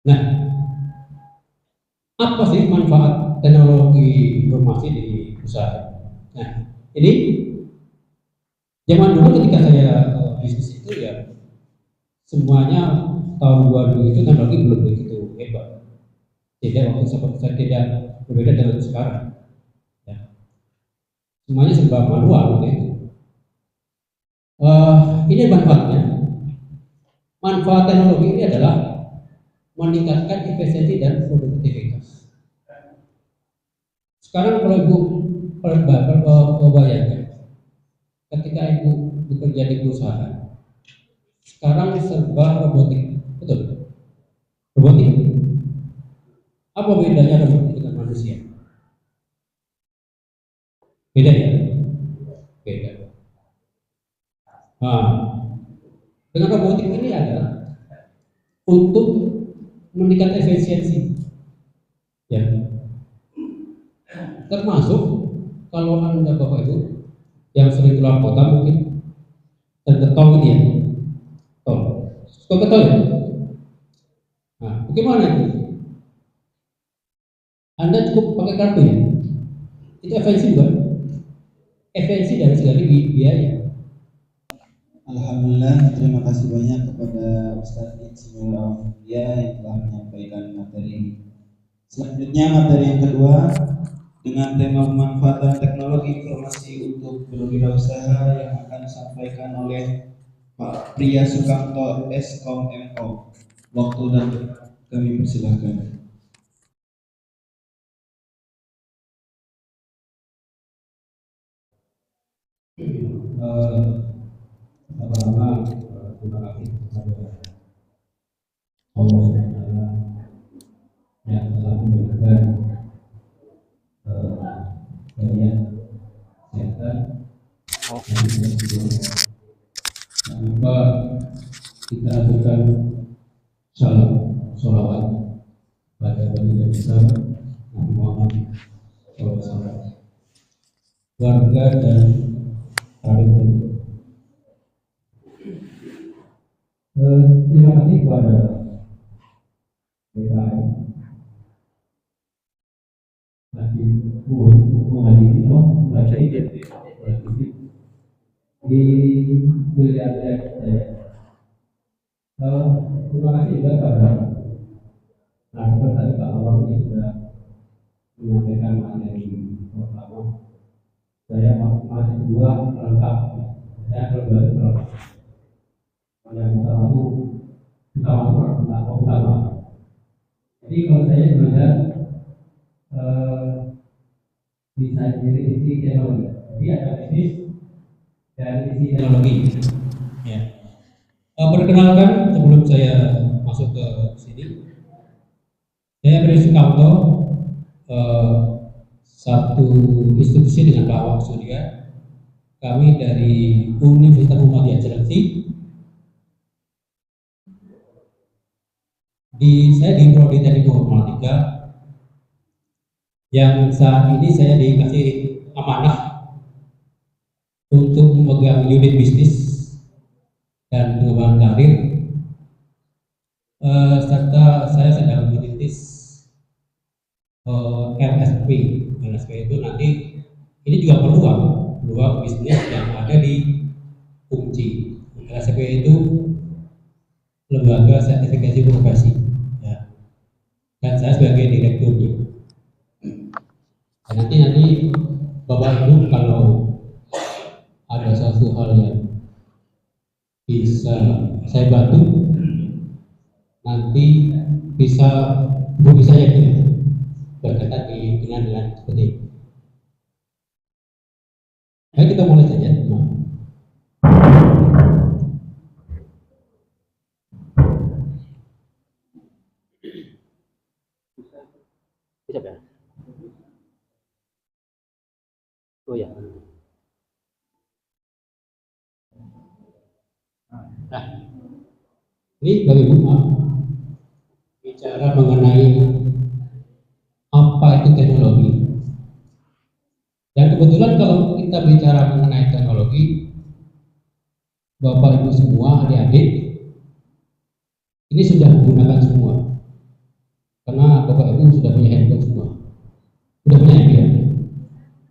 Nah, apa sih manfaat teknologi informasi di usaha? Nah, ini zaman dulu ketika saya bisnis itu ya semuanya tahun 2000 itu teknologi belum begitu hebat. Tidak waktu saya tidak berbeda dengan sekarang. Ya. Semuanya serba manual gitu. Ini manfaatnya. Manfaat teknologi ini adalah meningkatkan efisiensi dan produktivitas. Sekarang kalau ibu bayangkan, ketika ibu bekerja di perusahaan, sekarang serba robotik, betul? Robotik. Apa bedanya robotik dengan manusia? Beda ya? Beda. Nah, dengan robotik ini adalah untuk meningkatkan efisiensi, ya. Termasuk kalau anda bapak ibu yang sering keluar kota mungkin tergetol gitu ya, tol, suka getol ya. Nah, bagaimana itu? Anda cukup pakai kartu ya, itu efisiensi bukan? Efisiensi dari segala biaya. Alhamdulillah, terima kasih banyak kepada Ustadz Insinyur Aulia yang telah menyampaikan materi. Selanjutnya materi yang kedua dengan tema pemanfaatan teknologi informasi untuk berwirausaha yang akan disampaikan oleh Pak Priya Sukamto Eskom MO. Waktu dan kami persilahkan. Pertama, terima kasih kepada Allah yang telah memberikan kalian kesehatan. Jangan lupa kita aturkan salam sholawat pada baginda besar Nabi Muhammad SAW, warga dan kerabat. Terima kasih kepada BKM lagi menghadiri di miliarder saya. Terima kasih juga kepada narasumber tadi Pak Awam yang sudah menyampaikan materi pertama. Saya materi kedua lengkap. Saya kembali lengkap. Yang utama. Jadi kalau saya sebenarnya bisa dari sisi teknologi. Jadi ada bisnis dan sisi teknologi. Ya. Perkenalkan sebelum saya masuk ke sini, saya Priya Sukamto, satu institusi dengan Pak Awam Surya. Kami dari Universitas Muhammadiyah Cilengsi. Saya di Prodi Teknik Informatika yang saat ini saya dikasih amanah untuk memegang unit bisnis dan pengembangan karir, serta saya sedang merintis LSP. LSP itu nanti ini juga peluang bisnis yang ada di Kunci. LSP itu lembaga sertifikasi profesi, ya. Dan saya sebagai direkturnya. Dan nanti Bapak Ibu kalau ada suatu hal yang bisa saya bantu, nanti bisa ya berkaitan dengan seperti ini. Ayo kita mulai saja. Bisa ya? Oh ya. Nah, ini bagi Ibu bicara mengenai apa itu teknologi. Dan kebetulan kalau kita bicara mengenai teknologi, Bapak Ibu semua, adik-adik, ini sudah menggunakan semua. Ibu sudah punya handphone semua, sudah punya handphone.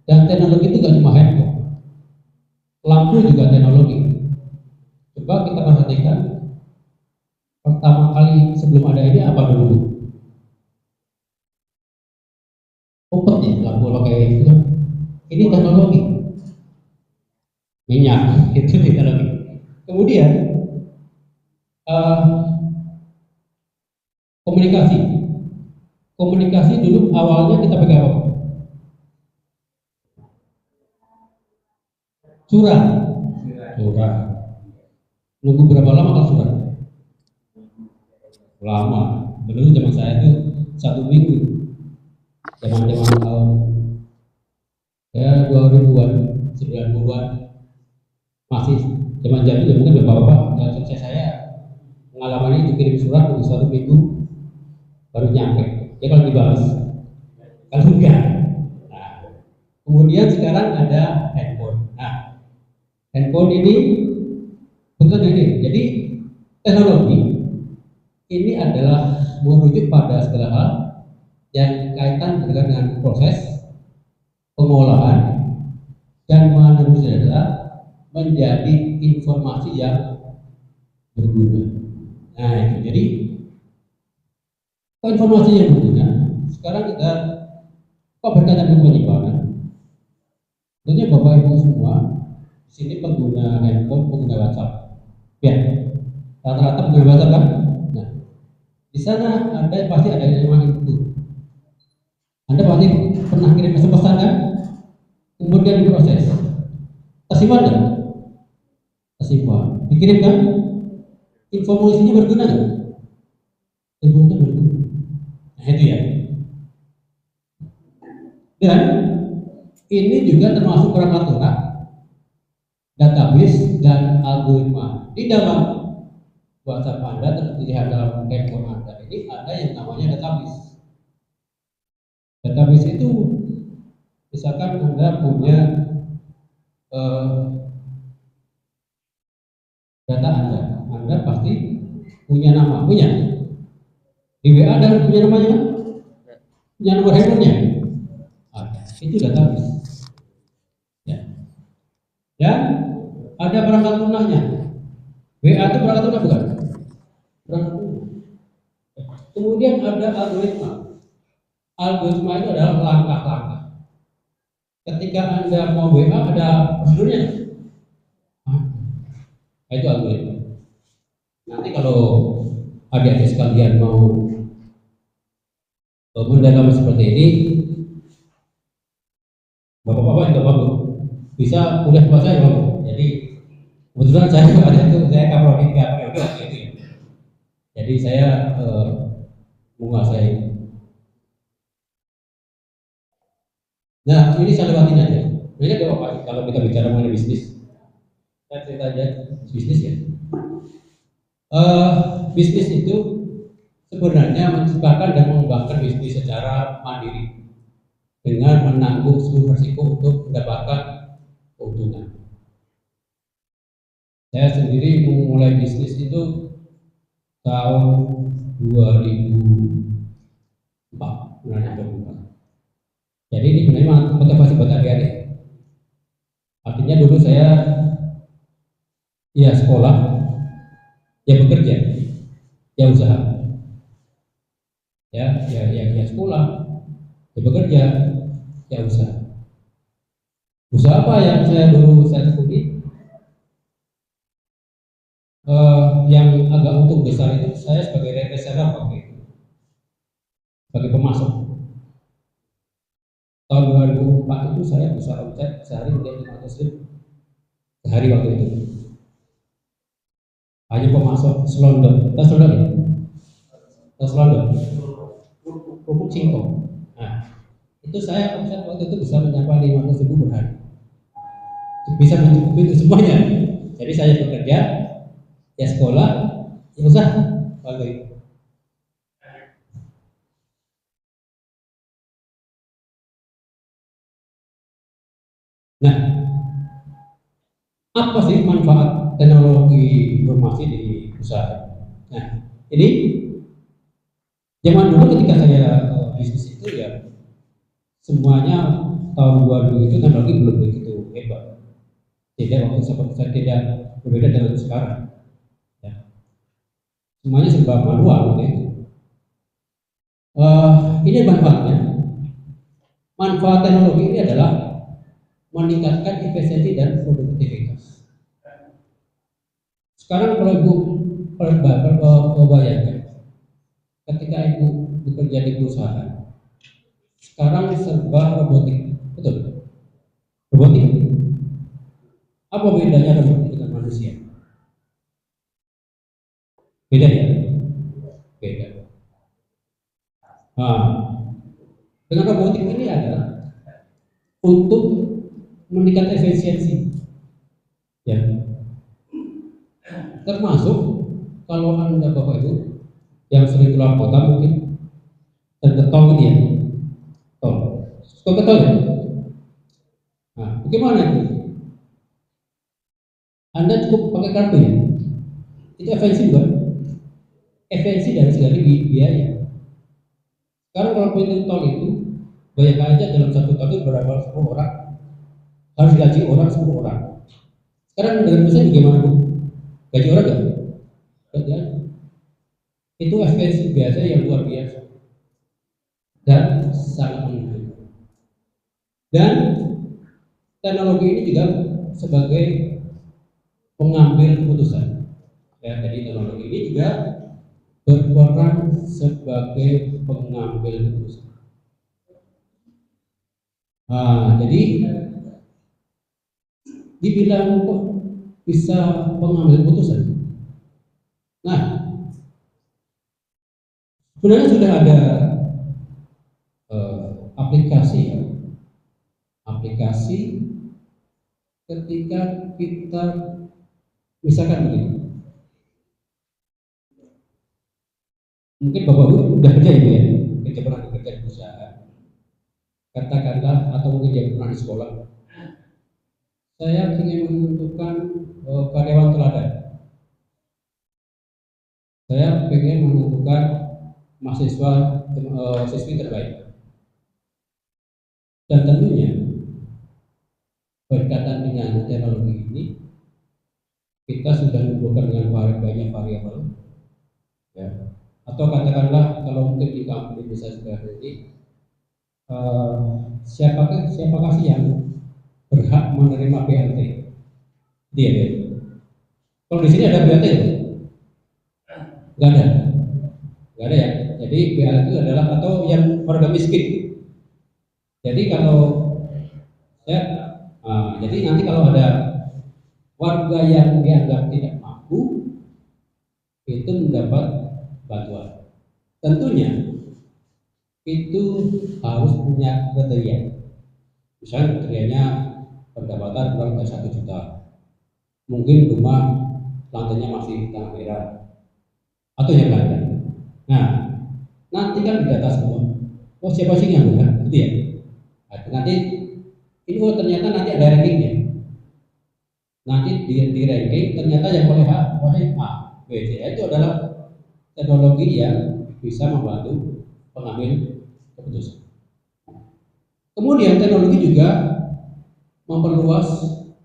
Dan teknologi itu gak cuma handphone, lampu juga teknologi. Coba kita perhatikan, pertama kali sebelum ada ini apa dulu? Opet ya, lampu pakai itu. Ini teknologi. Minyak, itu teknologi. Kemudian komunikasi. Komunikasi dulu awalnya kita pakai apa? Surat. Surat. Nunggu berapa lama kalau surat? Lama. Dulu zaman saya itu 1 minggu. Zaman-zaman tahun ya 2000-an, 90-an. Masih zaman-zaman itu mungkin Bapak-bapak dan sukses saya pengalaman ini dikirim surat untuk 1 minggu baru nyampe. Ya kalau dibalas, kalau enggak. Nah, kemudian sekarang ada handphone. Nah, handphone ini bukan ini. Jadi teknologi ini adalah merujuk pada segala hal yang kaitan dengan proses pengolahan dan menembus data menjadi informasi yang berguna. Nah, itu jadi informasi yang berguna. Sekarang kita berkaitan dengan penyimpanan. Tentunya Bapak Ibu semua di sini pengguna handphone, pengguna WhatsApp. Ya, rata-rata pengguna WhatsApp kan? Nah, di sana pasti ada yang namanya itu. Anda pasti pernah kirim pesan kan? Kemudian diproses. Tersimpan kan? Tersimpan. Dikirimkan? Informasinya berguna kan? Informasinya berguna. Nah itu ya. Dan ini juga termasuk perangkat lunak, database dan algoritma. Di dalam WhatsApp Anda terlihat dalam handphone Anda ini ada yang namanya database. Database itu misalkan Anda punya data Anda pasti punya nama, punya. Di WA Anda punya namanya, punya nomor handphonenya. Itu database. Ya. Dan ada perangkat lunaknya. WA itu perangkat lunak bukan? Perangkat lunak. Kemudian ada algoritma. Algoritma itu adalah langkah-langkah. Ketika Anda mau WA ada prosedurnya. Itu algoritma. Nanti kalau adik-adik sekalian mau mendalami seperti ini, Bapak-bapak juga bagus bisa kuliah sama saya Bapak. Jadi kebetulan saya ada itu saya kaprodi 3 periode gitu ya. Jadi saya menguasai. Nah ini saya lewatin aja. Ini ada apa kalau kita bicara mengenai bisnis? Saya cerita aja bisnis ya. Bisnis itu sebenarnya menciptakan dan mengembangkan bisnis secara mandiri dengan menanggung seluruh risiko untuk mendapatkan keuntungan. Saya sendiri memulai bisnis itu tahun 2004, bulan Oktober. Jadi ini sebenarnya motivasi buat adik-adik. Artinya dulu saya ya sekolah, ya bekerja, ya usaha, ya sekolah, ya bekerja, ya usaha. Usaha apa yang saya tekuni? Yang agak untung besar itu saya sebagai reseller waktu itu, sebagai pemasok. Tahun 2004 itu saya bisa omset sehari menjadi 500.000 sehari waktu itu. Hanya pemasok selondor, tas selondor, kerupuk singkong. Nah, itu saya omset waktu itu bisa mencapai 500.000 per hari. Bisa mencukupi itu semuanya. Jadi saya bekerja, ya sekolah, ya usaha waktu itu. Nah, apa sih manfaat teknologi informasi di usaha? Nah, ini zaman dulu ketika saya bisnis itu ya semuanya tahun 2000 itu teknologi belum begitu hebat. Tidak waktu saya tidak berbeda dengan sekarang. Ya. Semuanya serba manual gitu. Ini manfaatnya. Manfaat teknologi ini adalah meningkatkan efisiensi dan produktivitas. Sekarang kalau ibu bayangkan, ketika ibu bekerja di perusahaan, sekarang serba robotik, betul? Robotik. Apa bedanya robotik dengan manusia? Beda ya? Beda. Nah, dengan robotik ini adalah untuk meningkatkan efisiensi, ya. Termasuk kalau anda bapak itu yang sering keluar kota mungkin tergetol gitu ya, tol ya. Nah, bagaimana itu? Anda cukup pakai kartu ya, itu efisiensi bukan? Efisiensi dari segala biaya. Sekarang kalau pintu tol itu bayangkan aja dalam satu tol itu berapa 10 orang harus gaji orang 10 orang. Sekarang dengan mesin bagaimana bu? Gaji orang enggak? Itu efisiensi biasa yang luar biasa dan sangat menguntungkan. Dan teknologi ini juga sebagai pengambil keputusan. Ya, jadi teknologi ini juga berperan sebagai pengambil keputusan. Nah, jadi dibilang kok bisa pengambil keputusan. Nah, sebenarnya sudah ada aplikasi ketika kita misalkan begini, mungkin bapak ibu udah kerja ya, pernah bekerja di perusahaan, katakanlah atau mungkin dia pernah di sekolah. Saya ingin menentukan karyawan teladan. Saya ingin menentukan siswi terbaik. Dan tentunya berkaitan dengan teknologi ini, kita sudah mengumpulkan dengan banyak variabel, ya. Atau katakanlah kalau mungkin di kampus bisa sudah jadi siapakah sih yang berhak menerima BLT? Dia. Kalau di sini ada BLT ya? Nggak ada ya. Jadi BLT itu adalah atau yang warga miskin. Jadi kalau jadi nanti kalau ada warga yang dianggap tidak mampu itu mendapat bantuan. Tentunya itu harus punya kriteria. Misalnya kriterianya pendapatan kurang dari 1 juta, mungkin rumah lantainya masih tanah merah atau yang lain. Nah, nanti kan didata semua. Oh siapa sih yang bukan? Gitu ya. Nanti ini ternyata nanti ada rankingnya. Nanti di ranking ternyata yang oleh A, B, C itu adalah teknologi yang bisa membantu pengambil keputusan. Kemudian teknologi juga memperluas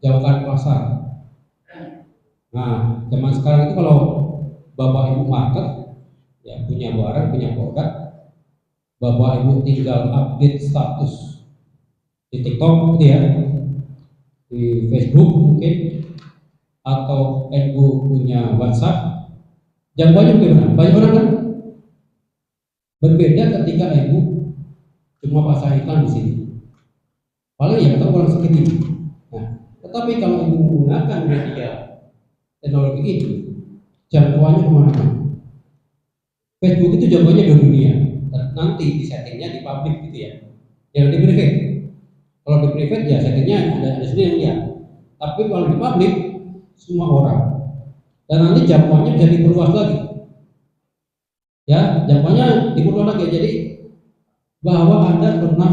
jangkauan pasar. Nah, zaman sekarang itu kalau bapak ibu market, ya punya barang, punya produk, bapak ibu tinggal update status di TikTok, gitu ya, di Facebook mungkin, atau ibu punya WhatsApp, jangkauannya bagaimana? Banyak orang kan? Berbeda ketika ibu cuma pasang iklan di sini. Paling ya tahu orang segini. Nah, tetapi kalau ibu menggunakan media teknologi ini, jangkauannya kemana-mana. Facebook itu jangkauannya di dunia. Nanti di settingnya di publik gitu ya. Jangan di private. Kalau di private ya settingnya ada sendiri yang lihat. Tapi kalau di publik semua orang. Dan nanti jangkauannya bisa diperluas lagi. Ya, jangkauannya diperluas lagi. Jadi bahwa Anda pernah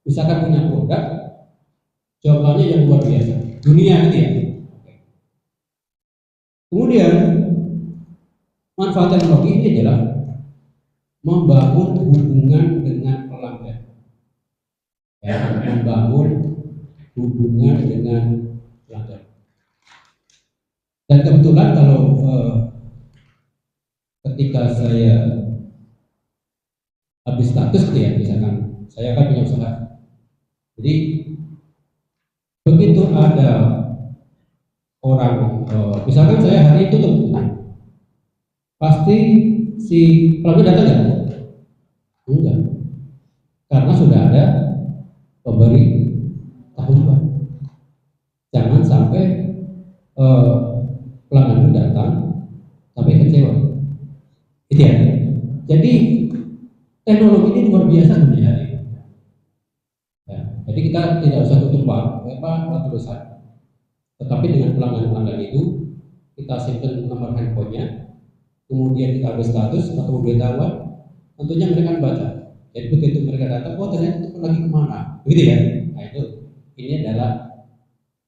misalkan punya produk, jangkauannya yang luar biasa, dunia gitu ya. Kemudian manfaat teknologi ini adalah membangun hubungan dengan pelanggan, ya, membangun hubungan dengan pelanggan. Dan kebetulan kalau ketika saya habis status ya, misalkan saya kan punya usaha, jadi begitu ada orang, misalkan saya hari itu tutup, pasti si pelanggan datang nggak? Enggak, karena sudah ada pemberi tahuan. Jangan sampai pelanggan itu datang tapi kecewa, gitu ya. Jadi teknologi ini luar biasa sebenarnya. Ya, jadi kita tidak usah tutup apa tulisan, tetapi dengan pelanggan itu kita simpan nomor handphonenya, kemudian kita ambil status atau pemberitahuan, tentunya mereka akan baca. Jadi begitu mereka datang, oh ternyata itu lagi kemana, begitu ya. Nah itu, ini adalah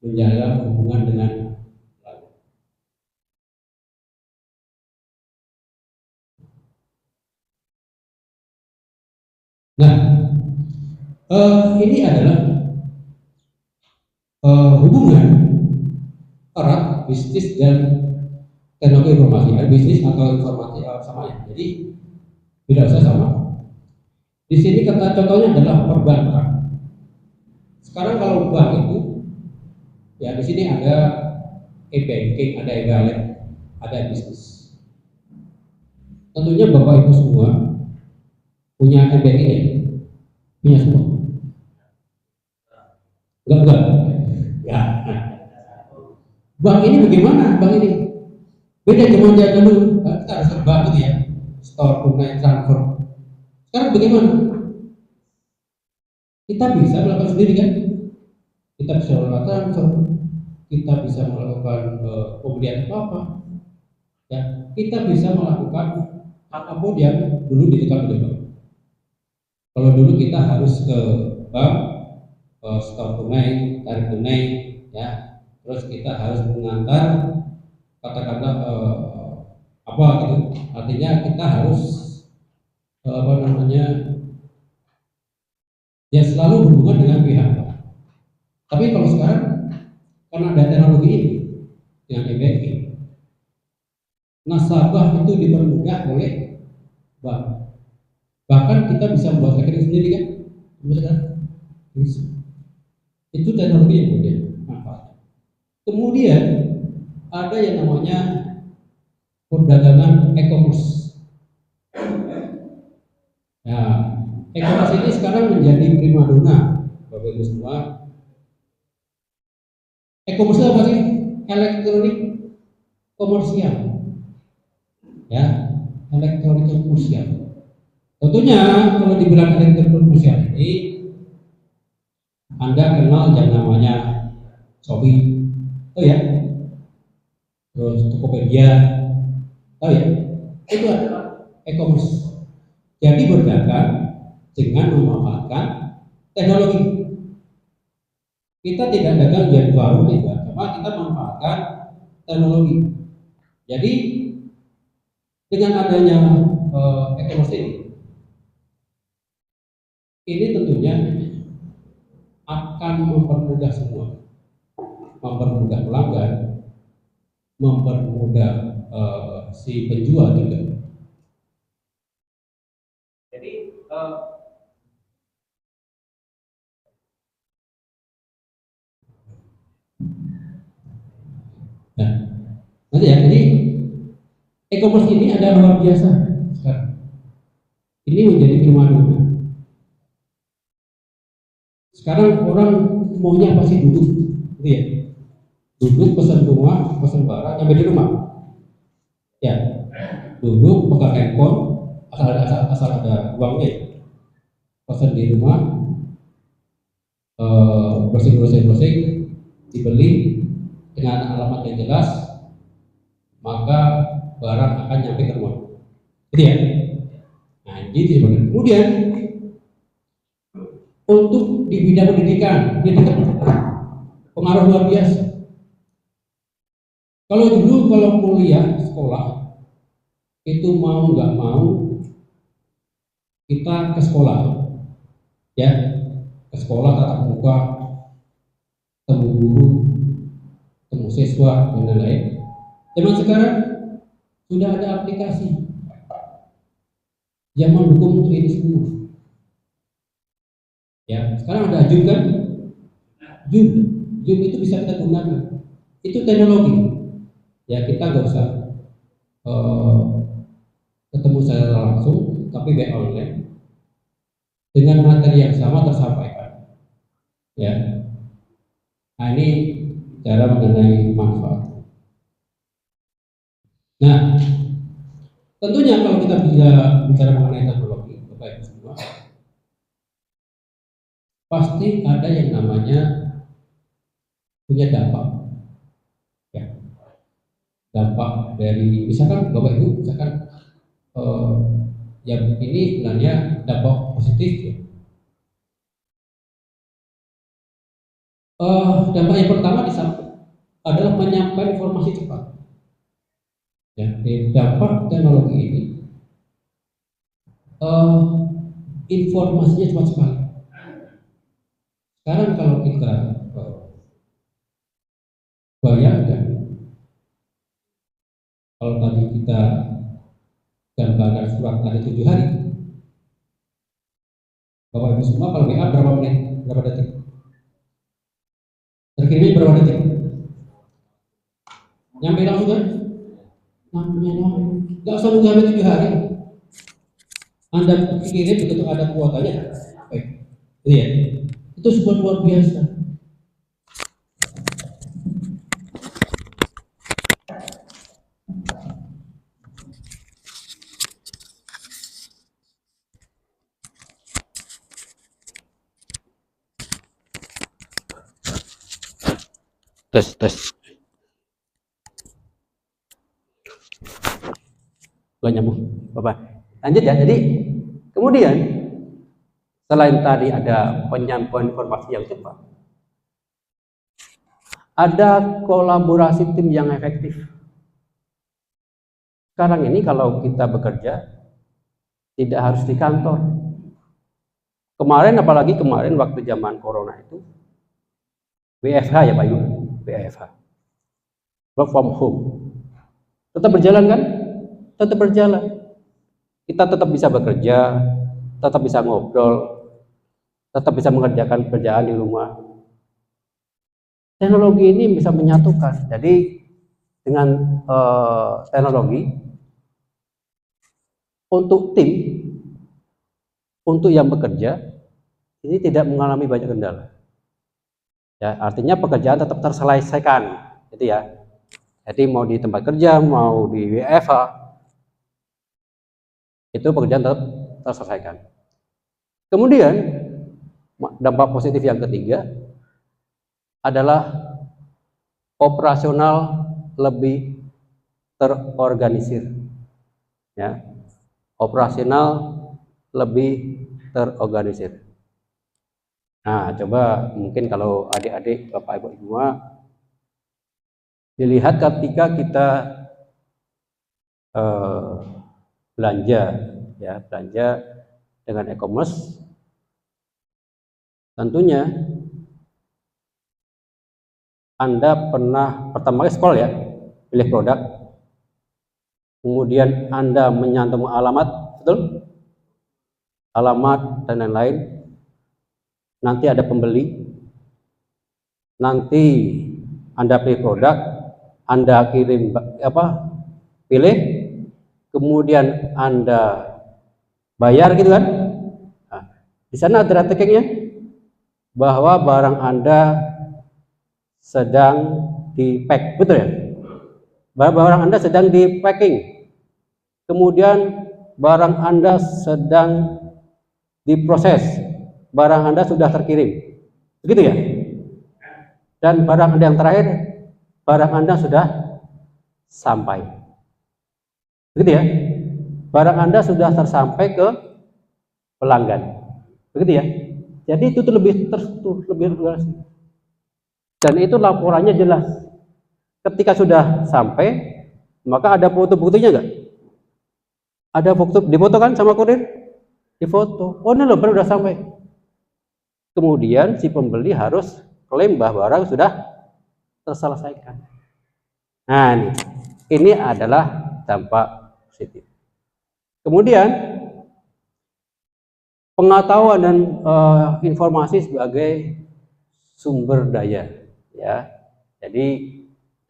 menjaga hubungan dengan pelanggan. Nah, ini adalah hubungan erat bisnis dan teknologi informasi, bisnis atau informasi sama ya. Jadi tidak usah sama. Di sini kata contohnya adalah perbankan. Sekarang kalau bank itu, ya di sini ada e-banking, ada e-wallet, ada bisnis. Tentunya Bapak Ibu semua punya e-banking ya? Punya semua? Enggak. Ya. Bank ini bagaimana? Bank ini beda zaman dulu. Kita harus ke bank gitu ya, store, tunai, transfer. Sekarang bagaimana? Kita bisa melakukan sendiri kan? Kita bisa melakukan transfer, kita bisa melakukan pembelian apa-apa. Ya, kita bisa melakukan apapun yang dulu ditekan oleh bank. Kalau dulu kita harus ke bank, store tunai, tarik tunai, ya, terus kita harus mengantar katakanlah apa gitu, artinya kita harus ya selalu berhubungan dengan pihak. Tapi kalau sekarang karena ada teknologi ini dengan e-banking, nasabah itu dipermudah oleh bank. Bahkan kita bisa membuat rekening sendiri kan? Bisa. Itu teknologi yang kemudian manfaatnya. Kemudian ada yang namanya perdagangan e-commerce. Nah, e-commerce ini sekarang menjadi primadona, Bapak Ibu semua. E-commerce itu apa sih? Elektronik komersial. Ya, elektronik komersial. Tentunya kalau dibilang elektronik komersial ini, Anda kenal yang namanya Shopee, oh ya, terus Tokopedia, oh ya, itu adalah e-commerce. Jadi berdagang dengan memanfaatkan teknologi. Kita tidak dagang jadi baru tidak, cuma kita memanfaatkan teknologi. Jadi dengan adanya e-commerce ini tentunya akan mempermudah semua, mempermudah pelanggan, mempermudah si penjual juga. Jadi nah, nanti ya, jadi e-commerce ini ada luar biasa sekarang. Ini menjadi primadona. Sekarang orang maunya pasti duduk, gitu ya. Duduk pesan rumah, pesan barang, sampai di rumah. Ya, duduk pegang handphone, asal ada uangnya. Pesan di rumah, browsing, dibeli dengan alamat yang jelas, maka barang akan nyampe ke rumah. Gitu ya. Nah, gitu sebenarnya. Kemudian untuk di bidang pendidikan, pengaruh luar biasa. Kalau dulu kalau kuliah sekolah itu mau nggak mau kita ke sekolah, ya, ke sekolah tatap muka, temu guru, temu siswa, dan lain-lain. Zaman sekarang sudah ada aplikasi yang mendukung untuk ini semua. Ya, sekarang ada Zoom kan? Zoom itu bisa kita gunakan. Itu teknologi. Ya, kita nggak usah ketemu secara langsung, tapi via online dengan materi yang sama tersampaikan. Ya, nah ini cara mengenai manfaat. Nah, tentunya kalau kita bicara mengenai teknologi, Bapak Ibu semua, pasti ada yang namanya punya dampak. Ya, dampak dari misalkan Bapak Ibu, misalkan yang ini sebenarnya dampak positif ya. Dampak yang pertama adalah menyampaikan informasi cepat. Ya, dampak teknologi ini informasinya cepat sekali. Sekarang kalau kita bayangkan, kalau tadi kita gambarkan surat ada 7 hari, Bapak Ibu semua kalau WA berapa menit, berapa detik? Terkirimnya berapa detik? Nyampe langsung kan? Nggak usah nunggu sampai 7 hari. Anda kirim begitu ada kuotanya, baik, ya. Itu sebuah luar biasa. Tes. Gak nyambung, Bapak. Lanjut ya. Jadi kemudian selain tadi ada penyampaian informasi yang cepat, ada kolaborasi tim yang efektif. Sekarang ini kalau kita bekerja tidak harus di kantor. Apalagi kemarin waktu zaman corona itu WFH ya Pak Ibu, WFH, work from home. Tetap berjalan kan? Tetap berjalan. Kita tetap bisa bekerja, tetap bisa ngobrol, tetap bisa mengerjakan pekerjaan di rumah. Teknologi ini bisa menyatukan. Jadi dengan teknologi untuk tim, untuk yang bekerja ini tidak mengalami banyak kendala. Ya, artinya pekerjaan tetap terselesaikan, gitu ya. Jadi mau di tempat kerja, mau di WFH, itu pekerjaan tetap terselesaikan. Kemudian dampak positif yang ketiga adalah operasional lebih terorganisir. Ya, operasional lebih terorganisir. Nah, coba mungkin kalau adik-adik, Bapak Ibu semua dilihat ketika kita belanja dengan e-commerce, tentunya Anda pernah pertama kali scroll ya, pilih produk, kemudian Anda menyantum alamat, betul? Alamat dan lain-lain. Nanti ada pembeli, nanti Anda pilih produk, Anda kirim pilih, kemudian Anda bayar gitu kan. Nah, di sana ada trackingnya bahwa barang Anda sedang di-pack, betul ya? Barang Anda sedang di-packing, kemudian barang Anda sedang diproses, barang Anda sudah terkirim, begitu ya? Dan barang Anda yang terakhir, barang Anda sudah sampai, begitu ya? Barang Anda sudah tersampai ke pelanggan, begitu ya? Jadi itu lebih luas. Dan itu laporannya jelas. Ketika sudah sampai, maka ada foto-fotonya enggak? Ada foto, difoto kan sama kurir? difoto. Oh ini loh baru udah sampai. Kemudian si pembeli harus klaim bahwa barang sudah terselesaikan. Nah ini adalah dampak positif. Kemudian pengetahuan dan informasi sebagai sumber daya, ya. Jadi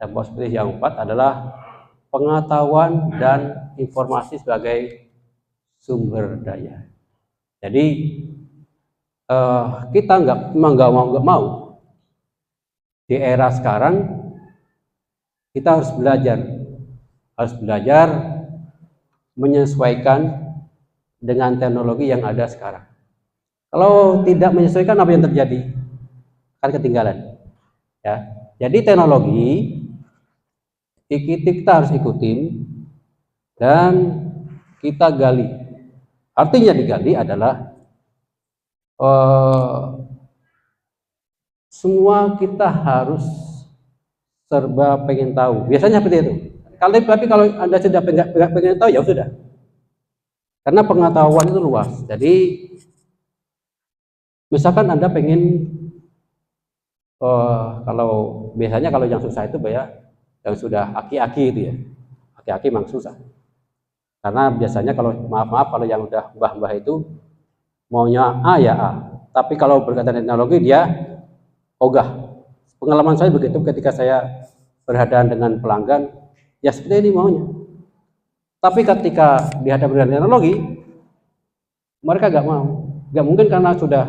dampak positif yang keempat adalah pengetahuan dan informasi sebagai sumber daya. Jadi kita nggak mau di era sekarang kita harus belajar menyesuaikan dengan teknologi yang ada sekarang. Kalau tidak menyesuaikan, apa yang terjadi? Akan ketinggalan. Ya, jadi teknologi kita harus ikutin dan kita gali. Artinya digali adalah semua kita harus serba pengen tahu. Biasanya seperti itu. Tapi kalau Anda sudah pengen tahu, ya sudah. Karena pengetahuan itu luas. Jadi misalkan Anda pengen kalau biasanya kalau yang susah itu ya yang sudah aki-aki itu ya. Aki-aki memang susah. Karena biasanya kalau maaf kalau yang udah mbah-mbah itu maunya A ya A. Tapi kalau berkaitan teknologi dia ogah. Pengalaman saya begitu ketika saya berhadapan dengan pelanggan, ya seperti ini maunya. Tapi ketika dihadapi dengan teknologi, mereka nggak mau. Nggak mungkin karena sudah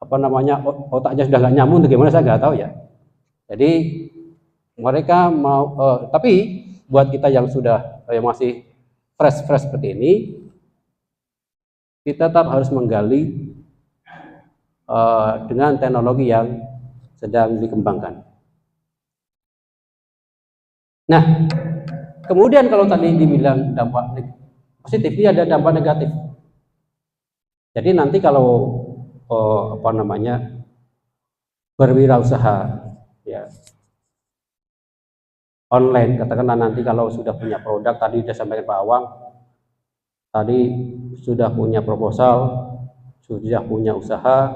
otaknya sudah nggak nyambung, gimana saya nggak tahu ya. Jadi mereka mau, tapi buat kita yang sudah yang masih fresh seperti ini, kita tetap harus menggali dengan teknologi yang sedang dikembangkan. Nah, kemudian kalau tadi dibilang dampak positif, ini ada dampak negatif. Jadi nanti kalau berwirausaha ya online, katakanlah nanti kalau sudah punya produk, tadi sudah sampaikan Pak Awang, tadi sudah punya proposal, sudah punya usaha,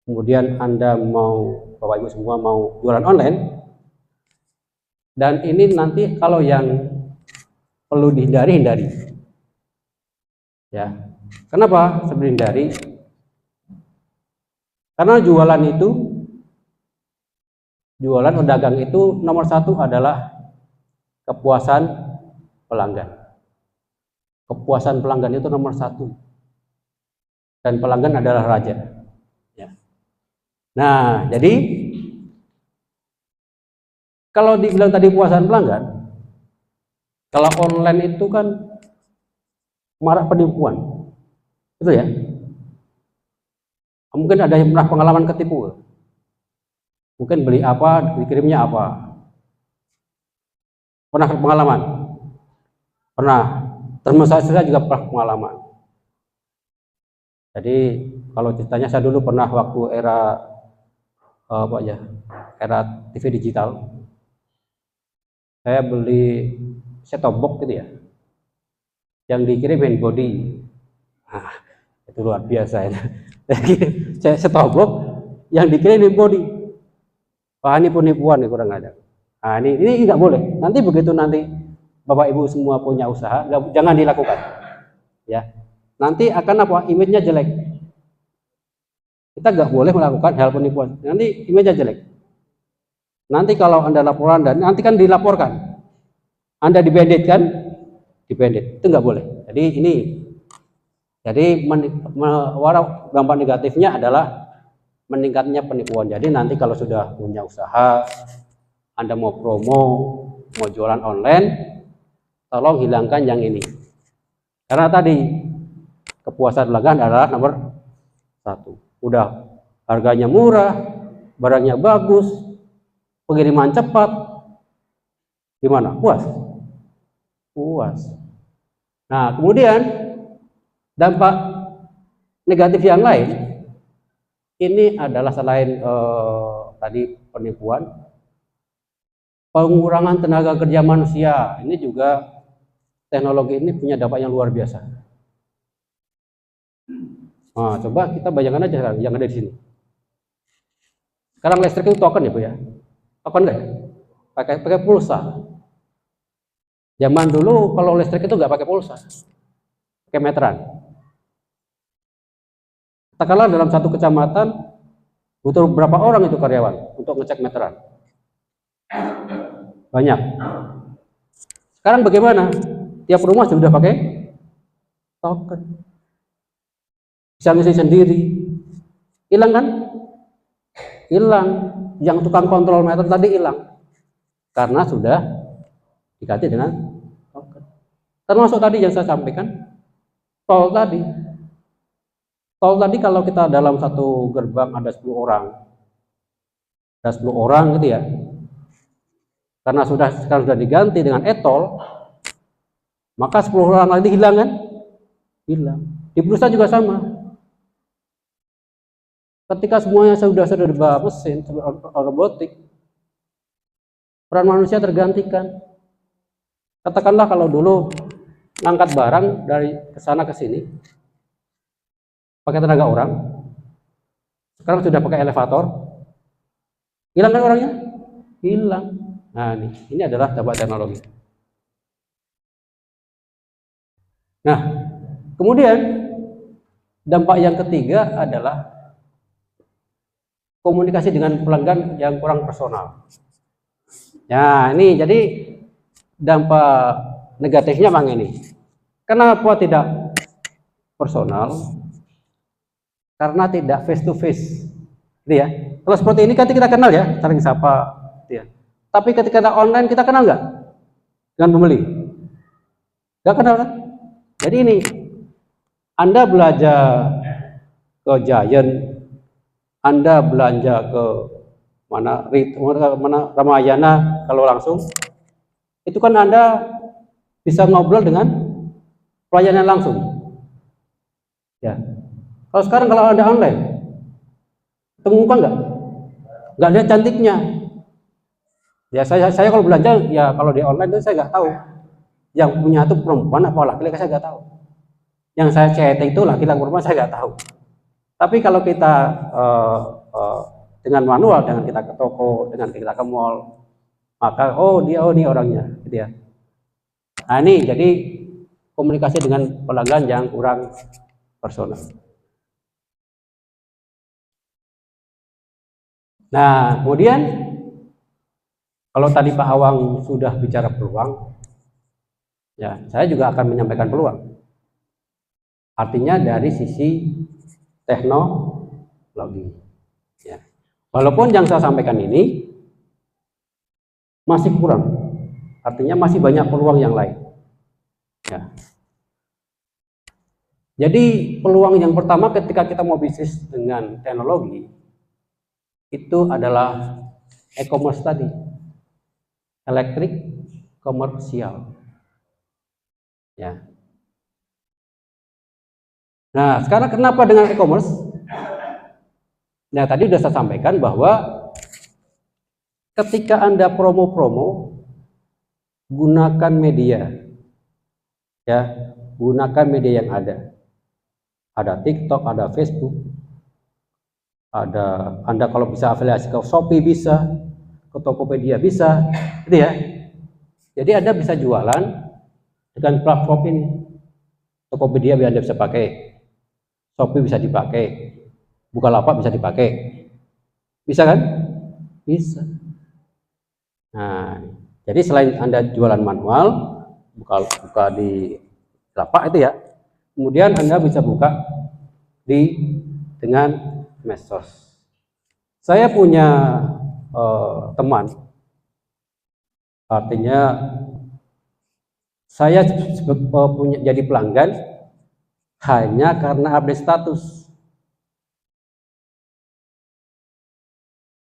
kemudian Anda Bapak Ibu semua mau jualan online, dan ini nanti kalau yang perlu hindari. Ya, kenapa sebenarnya hindari? Karena jualan pedagang itu nomor satu adalah kepuasan pelanggan. Kepuasan pelanggan itu nomor satu. Dan pelanggan adalah raja. Ya. Nah, jadi kalau dibilang tadi kepuasan pelanggan, kalau online itu kan marak penipuan. Betul ya? Mungkin ada yang pernah pengalaman ketipu. Mungkin beli apa, dikirimnya apa. Pernah pengalaman? Pernah. Termasuk saya juga pernah pengalaman. Jadi kalau ceritanya saya dulu pernah waktu era TV digital. Saya beli set-top box gitu ya. Yang dikirim handbody. Nah, itu luar biasa ya. Saya set-top box yang dikirim handbody. Wah, ini penipuan nih, kurang ada. Nah, ini nggak boleh. Nanti begitu nanti Bapak Ibu semua punya usaha, jangan dilakukan. Ya. Nanti akan apa? Image-nya jelek. Kita nggak boleh melakukan hal penipuan. Nanti image-nya jelek. Nanti kalau Anda laporan dan nanti kan dilaporkan. Anda dibandit kan? Dibandit. Itu nggak boleh. Jadi dampak negatifnya adalah meningkatnya penipuan. Jadi nanti kalau sudah punya usaha, Anda mau promo, mau jualan online, tolong hilangkan yang ini. Karena tadi kepuasan pelanggan adalah nomor satu. Udah harganya murah, barangnya bagus, pengiriman cepat, gimana? Puas? Puas. Nah, kemudian dampak negatif yang lain, ini adalah selain tadi penipuan, pengurangan tenaga kerja manusia. Ini juga teknologi ini punya dampak yang luar biasa. Nah, coba kita bayangkan aja sekarang yang ada di sini. Sekarang listrik itu token ya Bu ya? Token enggak ya? Pakai pulsa. Zaman dulu kalau listrik itu nggak pakai pulsa, pakai meteran. Katakanlah dalam satu kecamatan butuh berapa orang itu karyawan untuk ngecek meteran? Banyak. Sekarang bagaimana? Tiap rumah sudah pakai token. Bisa ngisi sendiri. Hilang kan? Hilang. Yang tukang kontrol meter tadi hilang. Karena sudah diganti dengan token. Termasuk tadi yang saya sampaikan, tol tadi. Tol tadi kalau kita dalam satu gerbang ada 10 orang. Ada 10 orang gitu ya. Karena sekarang sudah diganti dengan e-tol, maka 10 orang lagi hilang kan? Hilang. Di perusahaan juga sama. Ketika semuanya sudah serba mesin, robotik, peran manusia tergantikan. Katakanlah kalau dulu ngangkat barang dari kesana ke sini pakai tenaga orang, sekarang sudah pakai elevator, hilang kan orangnya? Hilang. Nah ini adalah dampak teknologi. Nah kemudian dampak yang ketiga adalah komunikasi dengan pelanggan yang kurang personal. Ya ini jadi dampak negatifnya memang ini. Kenapa tidak personal? Karena tidak face to face. Gitu ya. Kalau seperti ini kan kita kenal ya, saling sapa. Gitu ya. Tapi ketika kita online kita kenal nggak dengan pembeli? Nggak kenal kan? Jadi ini Anda belanja ke Giant, Anda belanja ke mana Ramayana kalau langsung, itu kan Anda bisa ngobrol dengan pelayanan langsung. Ya. Kalau sekarang kalau Anda online, ketemu muka nggak lihat cantiknya. Ya saya kalau belanja ya kalau di online itu saya nggak tahu. Yang punya itu perempuan apa laki-laki saya nggak tahu. Yang saya chatting itu laki-laki perempuan saya nggak tahu. Tapi kalau kita dengan manual, dengan kita ke toko, dengan kita ke mall, maka dia ini orangnya, gitu ya. Nah ini jadi komunikasi dengan pelanggan yang kurang personal. Nah kemudian kalau tadi Pak Awang sudah bicara peluang, ya saya juga akan menyampaikan peluang. Artinya dari sisi teknologi. Ya. Walaupun yang saya sampaikan ini masih kurang, artinya masih banyak peluang yang lain. Ya. Jadi peluang yang pertama ketika kita mau bisnis dengan teknologi itu adalah e-commerce tadi, elektrik komersial. Ya. Nah sekarang kenapa dengan e-commerce? Nah tadi sudah saya sampaikan bahwa ketika Anda promo-promo, gunakan media, ya, gunakan media yang ada. Ada TikTok, ada Facebook, ada Anda kalau bisa afiliasi ke Shopee bisa, ke Tokopedia bisa, gitu ya. Jadi Anda bisa jualan dengan platform ini. Tokopedia Anda bisa pakai, Shopee bisa dipakai, Bukalapak bisa dipakai, bisa kan? Bisa. Nah, jadi selain Anda jualan manual, buka di lapak itu ya, kemudian Anda bisa buka dengan medsos. Saya punya teman, artinya saya punya jadi pelanggan hanya karena update status.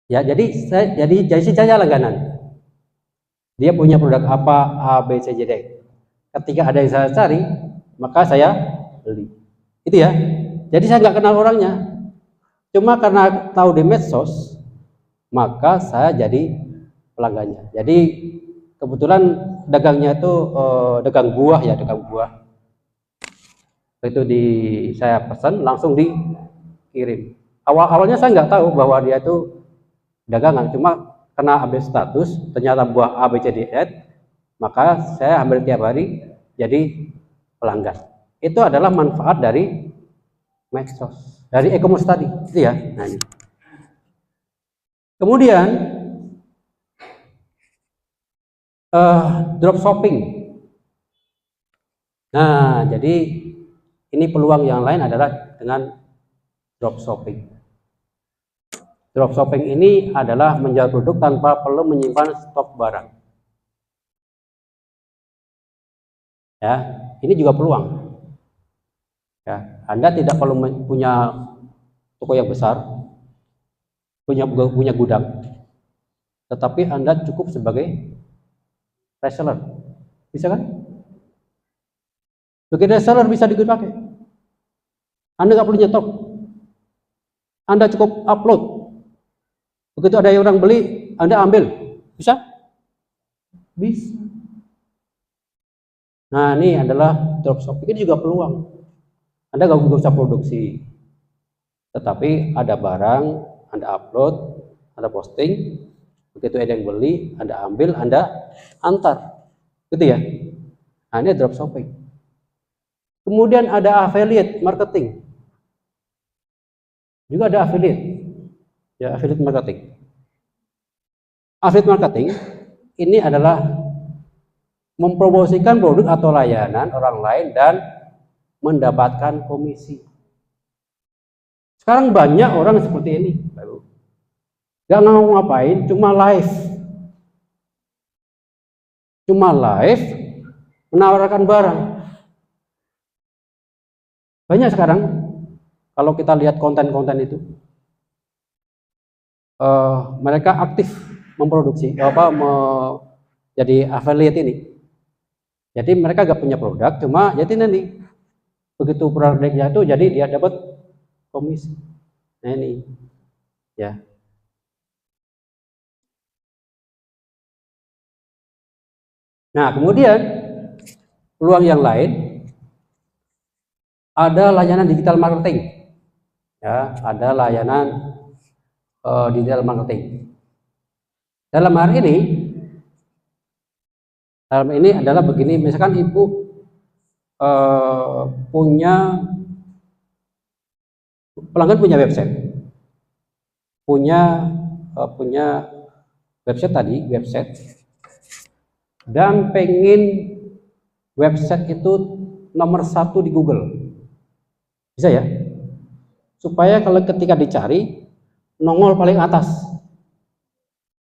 Ya, jadi saya langganan. Dia punya produk apa A, B, C, D. Ketika ada yang saya cari, maka saya beli. Itu ya. Jadi saya nggak kenal orangnya. Cuma karena tahu di medsos, maka saya jadi pelanggannya. Jadi kebetulan dagangnya itu dagang buah ya, dagang buah. Begitu saya pesan langsung dikirim. Awalnya saya nggak tahu bahwa dia itu dagangan, cuma karena update status ternyata buah ABCDE, maka saya hampir tiap hari jadi pelanggan. Itu adalah manfaat dari medsos, dari e-commerce tadi, itu ya. Nah, ini. Kemudian drop shopping. Nah, jadi ini peluang yang lain adalah dengan drop shopping. Drop shopping ini adalah menjual produk tanpa perlu menyimpan stok barang. Ya, ini juga peluang. Ya, Anda tidak perlu punya toko yang besar, punya gudang, tetapi Anda cukup sebagai reseller, bisa kan? Sebagai reseller bisa dipakai. Anda nggak perlu nyetok, Anda cukup upload. Begitu ada yang orang beli, Anda ambil, bisa? Bisa. Nah, ini adalah dropshipping, ini juga peluang. Anda nggak usah produksi, tetapi ada barang, Anda upload, Anda posting, begitu ada yang beli, Anda ambil, Anda antar, gitu ya. Nah, ini dropshipping. Kemudian ada affiliate marketing, juga ada affiliate, ya, affiliate marketing. Affiliate marketing ini adalah mempromosikan produk atau layanan orang lain dan mendapatkan komisi. Sekarang banyak orang seperti ini, gak mau ngapain, cuma live menawarkan barang. Banyak sekarang kalau kita lihat konten-konten itu, mereka aktif memproduksi jadi affiliate ini. Jadi mereka gak punya produk, cuma jadi nanti begitu produknya itu jadi dia dapat komisi. Nah, ini ya. Nah, kemudian peluang yang lain ada layanan digital marketing. Ya, ada layanan digital marketing. Dalam ini adalah begini, misalkan ibu pelanggan punya website, punya website dan pengen website itu nomor 1 di Google, bisa ya, supaya kalau ketika dicari nongol paling atas,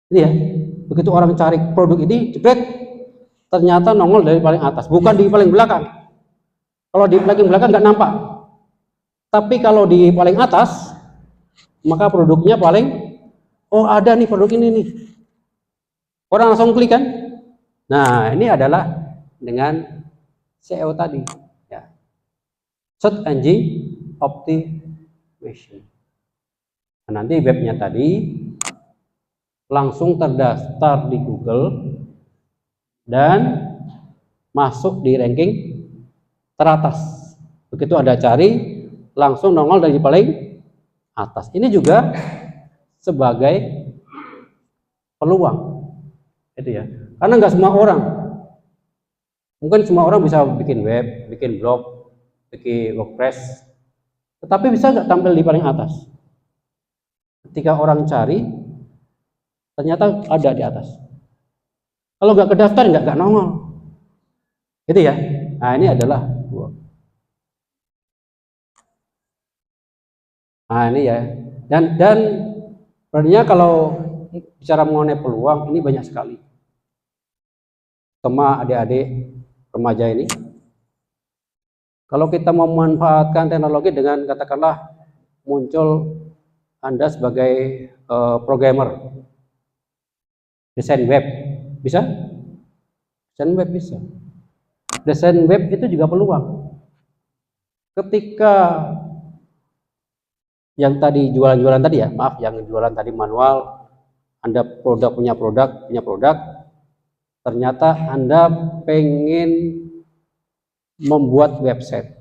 ini ya, begitu orang cari produk ini, jebret, ternyata nongol dari paling atas, bukan di paling belakang. Kalau di paling belakang nggak nampak, tapi kalau di paling atas, maka produknya paling, oh ada nih produk ini nih, orang langsung klik kan. Nah, ini adalah dengan SEO tadi, ya, search engine optimization. Nah, nanti webnya tadi langsung terdaftar di Google dan masuk di ranking teratas. Begitu ada cari, langsung nongol dari paling atas. Ini juga sebagai peluang, itu ya. Karena nggak semua orang, mungkin semua orang bisa bikin web, bikin blog, bikin WordPress, tetapi bisa nggak tampil di paling atas. Ketika orang cari, ternyata ada di atas. Kalau nggak kedaftar, nggak nongol, gitu ya. Nah, ini adalah ini ya. Dan sebenarnya kalau bicara mengenai peluang, ini banyak sekali. Sama adik-adik remaja ini, kalau kita memanfaatkan teknologi dengan katakanlah muncul Anda sebagai programmer, desain web, bisa? Desain web bisa. Desain web itu juga peluang. Ketika yang tadi jualan-jualan tadi ya, maaf, yang jualan tadi manual, Anda punya produk, ternyata Anda pengen membuat website.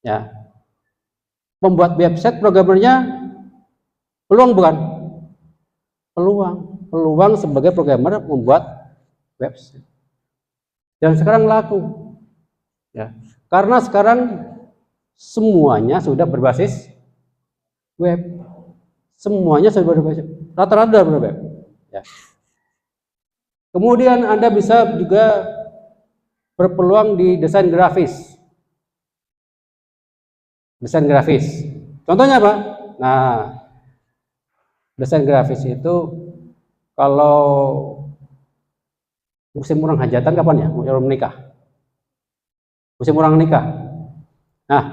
Ya, membuat website programmernya peluang bukan? Peluang sebagai programmer membuat website. Dan sekarang laku. Ya, karena sekarang semuanya sudah berbasis web. Semuanya sudah berbasis rata-rata berweb. Ya. Kemudian Anda bisa juga berpeluang di desain grafis. Desain grafis. Contohnya apa? Nah, desain grafis itu kalau musim orang hajatan kapan ya? Orang menikah. Musim orang menikah. Nah,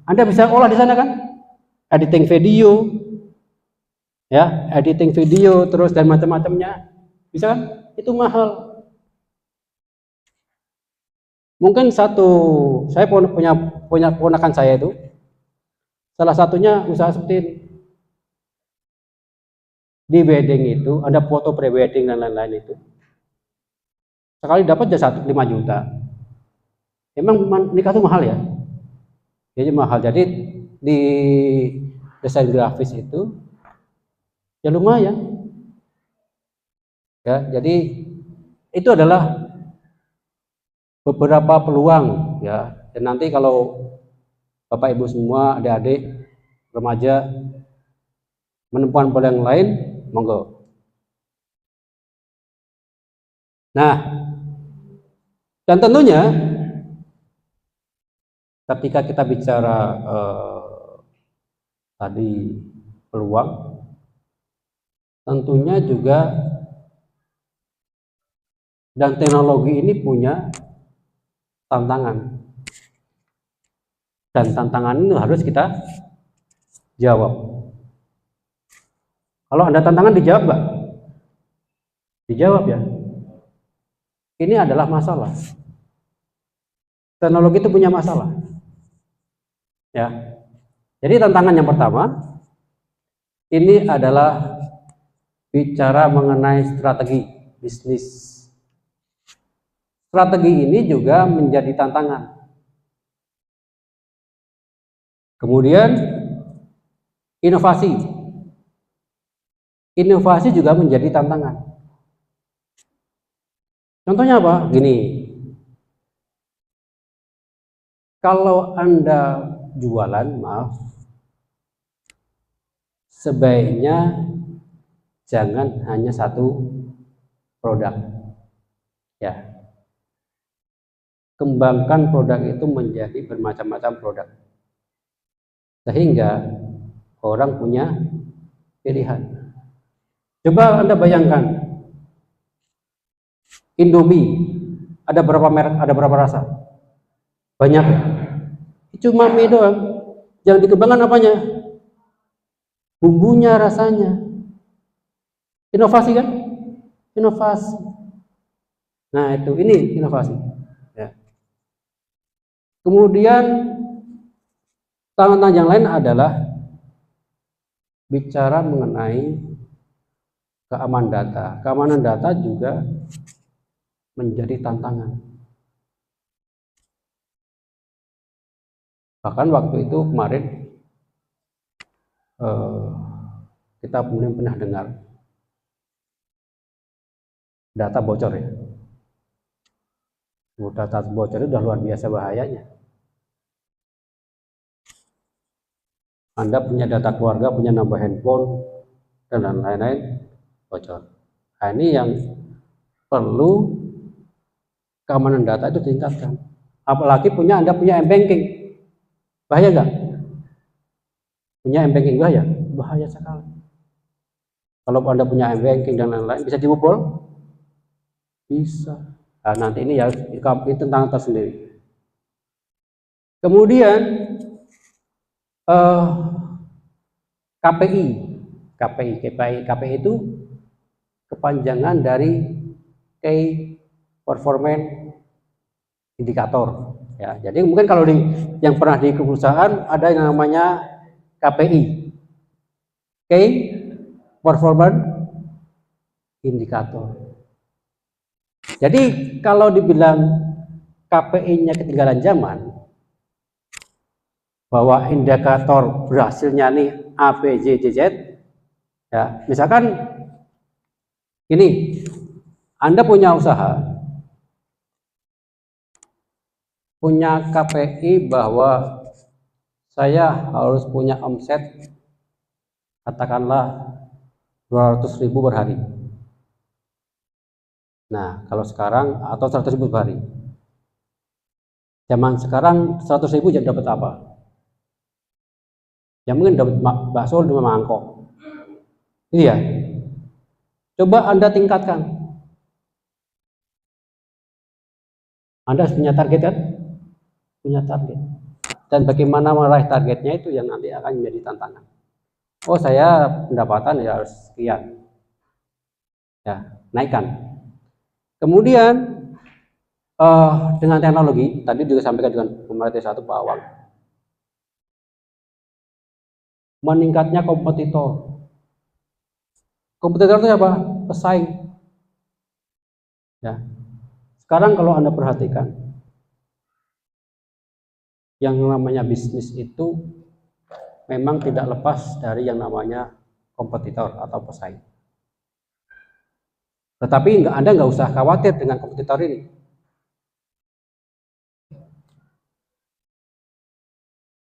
Anda bisa olah di sana kan? Editing video, ya, editing video terus dan macam-macamnya. Bisa kan? Itu mahal. Mungkin saya punya ponakan saya itu, salah satunya usaha seperti ini. Di wedding itu ada foto pre-wedding dan lain-lain itu. Sekali dapat aja 5 juta. Emang nikah itu mahal ya? Jadi mahal. Jadi di desain grafis itu ya lumayan. Ya, jadi itu adalah beberapa peluang ya. Dan nanti kalau Bapak Ibu semua, adik-adik, remaja menemukan peluang yang lain, monggo. Nah, dan tentunya ketika kita bicara tadi peluang, tentunya juga dan teknologi ini punya tantangan. Dan tantangan ini harus kita jawab. Kalau ada tantangan dijawab nggak? Dijawab ya. Ini adalah masalah. Teknologi itu punya masalah. Ya. Jadi tantangan yang pertama ini adalah bicara mengenai strategi bisnis. Strategi ini juga menjadi tantangan. Kemudian inovasi. Inovasi juga menjadi tantangan. Contohnya apa? Gini. Kalau Anda jualan, sebaiknya jangan hanya satu produk. Ya. Kembangkan produk itu menjadi bermacam-macam produk. Sehingga orang punya pilihan. Coba Anda bayangkan, Indomie, ada berapa merek, ada berapa rasa? Banyak. Cuma mie doang. Yang dikembangkan apanya? Bumbunya, rasanya. Inovasi kan? Inovasi. Nah itu, ini inovasi. Ya. Kemudian tantangan yang lain adalah bicara mengenai keamanan data. Keamanan data juga menjadi tantangan. Bahkan waktu itu kemarin kita mungkin pernah dengar data bocor ya. Data bocor itu sudah luar biasa bahayanya. Anda punya data keluarga, punya nomor handphone dan lain-lain bocor. Nah, ini yang perlu keamanan data itu ditingkatkan. Apalagi Anda punya m-banking, bahaya nggak? Punya m-banking bahaya? Bahaya sekali. Kalau Anda punya m-banking dan lain-lain, bisa dibobol? Bisa. Nah, nanti ini ya ini tentang tersendiri. Kemudian KPI itu kepanjangan dari Key Performance Indicator. Ya, jadi mungkin kalau yang pernah di perusahaan ada yang namanya KPI, Key Performance Indicator. Jadi kalau dibilang KPI-nya ketinggalan zaman, bahwa indikator berhasilnya nih A, B, C, D, Z, ya misalkan ini Anda punya usaha, punya KPI bahwa saya harus punya omset katakanlah 200.000 per hari. Nah, kalau sekarang atau 100.000 per hari. Zaman sekarang 100.000 jadi dapat apa? Ya mungkin dapat bakso 5 mangkok. Iya. Coba Anda tingkatkan. Anda harus punya target kan? Punya target. Dan bagaimana meraih targetnya itu yang nanti akan menjadi tantangan. Oh, saya pendapatan ya harus sekian. Ya, naikkan. Kemudian dengan teknologi, tadi juga sampaikan dengan pemerintah satu Pak Awang, meningkatnya kompetitor. Kompetitor itu apa? Pesaing. Ya. Sekarang kalau Anda perhatikan, yang namanya bisnis itu memang tidak lepas dari yang namanya kompetitor atau pesaing. Tetapi Anda nggak usah khawatir dengan kompetitor ini.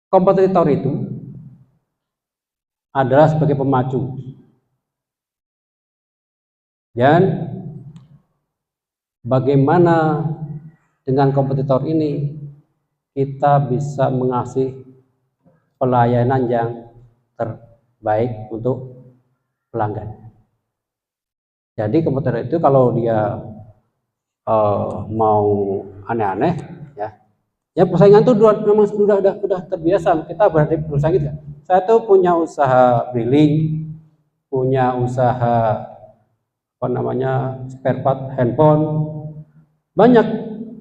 Kompetitor itu adalah sebagai pemacu. Dan bagaimana dengan kompetitor ini kita bisa mengasih pelayanan yang terbaik untuk pelanggan. Jadi kompetitor itu kalau dia mau aneh-aneh, ya persaingan itu memang sudah terbiasa. Kita berarti berusaha gitu. Saya tuh punya usaha drilling, punya usaha apa namanya spare part handphone, banyak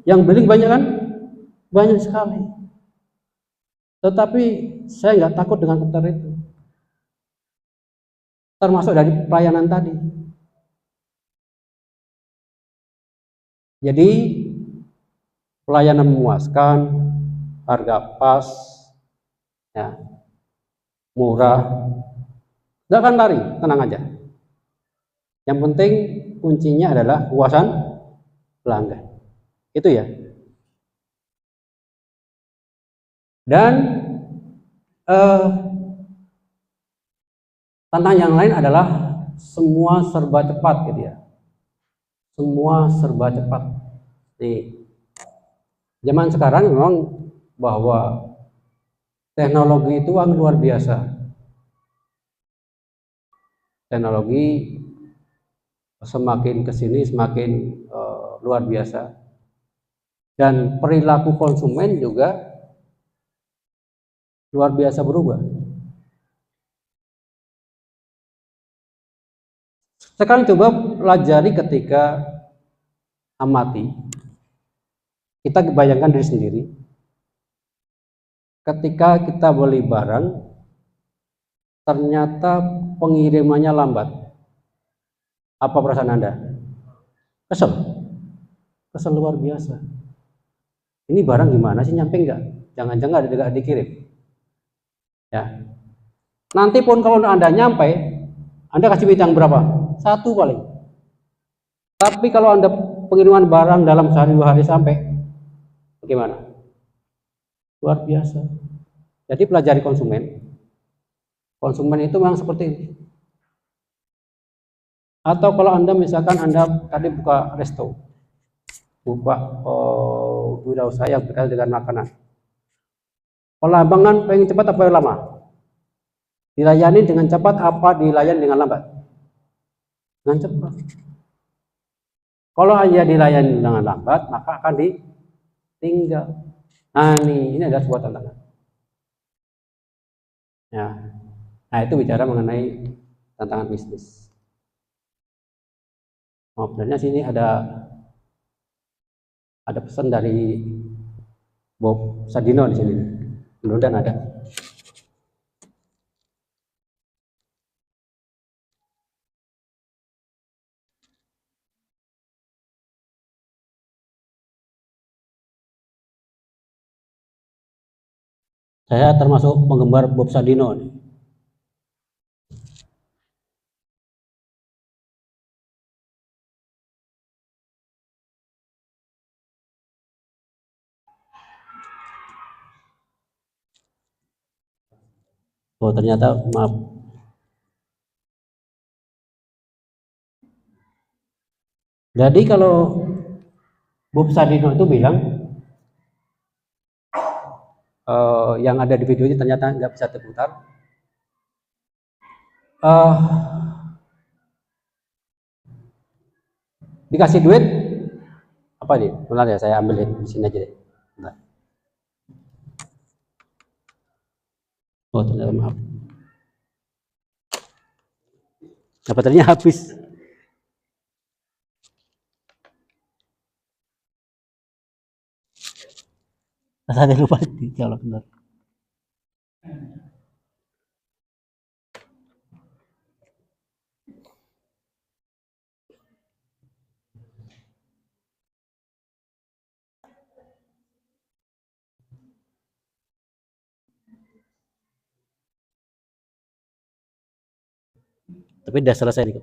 yang drilling banyak kan, banyak sekali. Tetapi saya nggak takut dengan komputer itu, termasuk dari pelayanan tadi. Jadi pelayanan memuaskan, harga pas, ya, murah, nggak akan lari, tenang aja. Yang penting kuncinya adalah kepuasan pelanggan. Itu ya. Dan tantangan yang lain adalah semua serba cepat gitu ya. Semua serba cepat. Nih, zaman sekarang memang bahwa teknologi itu luar biasa. Teknologi semakin kesini semakin luar biasa. Dan perilaku konsumen juga luar biasa berubah. Sekarang coba pelajari ketika amati, kita bayangkan diri sendiri, ketika kita beli barang, ternyata pengirimannya lambat. Apa perasaan Anda? Kesel? Kesel luar biasa. Ini barang gimana sih, nyampe enggak? Jangan-jangan ada dikirim. Ya. Nanti pun kalau Anda nyampe, Anda kasih bintang berapa? 1 paling. Tapi kalau Anda pengiriman barang dalam sehari 2 hari sampai, bagaimana? Luar biasa. Jadi pelajari konsumen. Konsumen itu memang seperti ini. Atau kalau Anda misalkan Anda tadi buka resto, buka wirausaha yang berkaitan dengan makanan. Pelambangan pengen cepat apa lama? Dilayani dengan cepat apa dilayani dengan lambat? Dengan cepat. Kalau hanya dilayani dengan lambat, maka akan ditinggal. Nah, ini adalah sebuah tantangan. Ya. Nah, itu bicara mengenai tantangan bisnis. Oh, sebenarnya sini ada pesan dari Bob Sadino di sini. Mudah-mudahan ada. Saya termasuk penggemar Bob Sadino nih. Oh ternyata maaf. Jadi kalau Bob Sadino itu bilang yang ada di video ini ternyata nggak bisa terputar. Dikasih duit apa nih? Bentar ya, saya ambil di sini aja deh. Bentar. Oh ternyata maaf. Baterainya habis. Saya lupa dicolok bentar. Tapi udah selesai nih.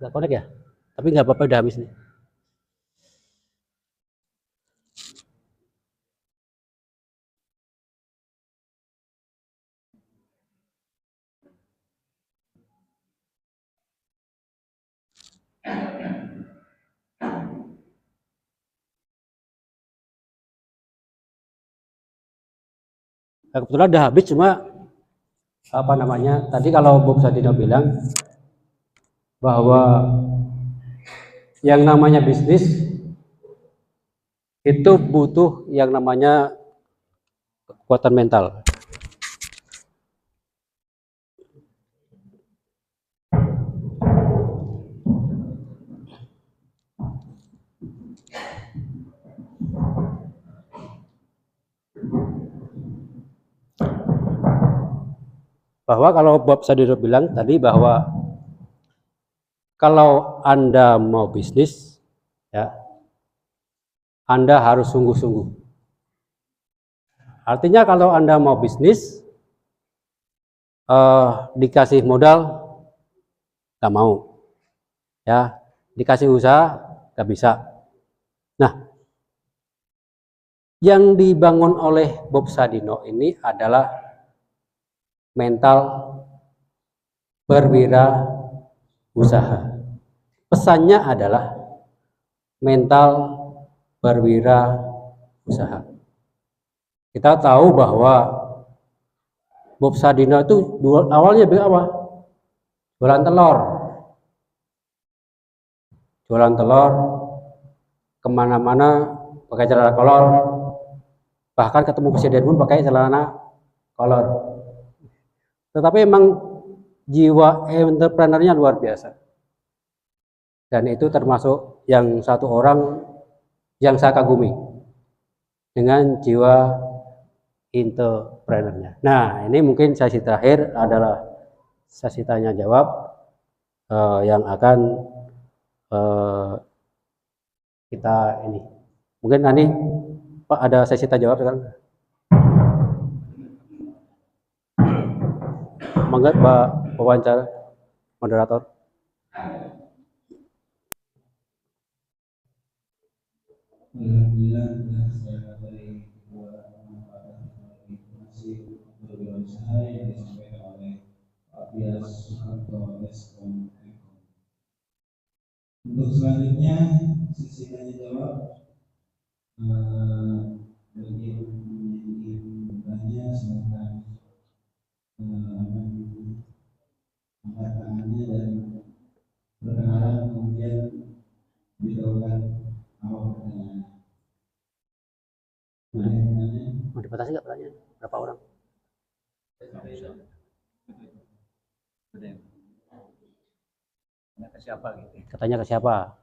Nggak connect ya? Tapi nggak apa-apa, udah habis nih. Nah, kebetulan udah habis, cuma apa namanya, tadi kalau Bob Sadino bilang bahwa yang namanya bisnis itu butuh yang namanya kekuatan mental. Bahwa kalau Bob Sadino bilang tadi bahwa kalau Anda mau bisnis, ya, Anda harus sungguh-sungguh. Artinya kalau Anda mau bisnis, dikasih modal nggak mau. Ya, dikasih usaha nggak bisa. Nah, yang dibangun oleh Bob Sadino ini adalah mental berwirausaha. Pesannya adalah mental berwirausaha. Kita tahu bahwa Bob Sadino itu awalnya apa? Jualan telur. Jualan telur kemana-mana pakai celana kolor. Bahkan ketemu presiden pun pakai celana kolor. Tetapi emang jiwa entrepreneurnya luar biasa. Dan itu termasuk yang satu orang yang saya kagumi dengan jiwa entrepreneurnya. Nah, ini mungkin sesi terakhir adalah sesi tanya jawab yang akan kita ini. Mungkin nanti Pak ada sesi tanya jawab sekarang. Mangga Pak wawancara moderator. Alhamdulillah saya dari kedua informasi berwirausaha yang disampaikan oleh Pak Bias Sukanto Reskom. Untuk selanjutnya sesi tanya jawab bagi yang ingin bertanya silakan angkat tangannya dan perkenalan kemudian beritahukan awal pertanyaan. Mau dibatasi nggak pertanyaan? Berapa orang? Ke siapa gitu? Katanya ke siapa?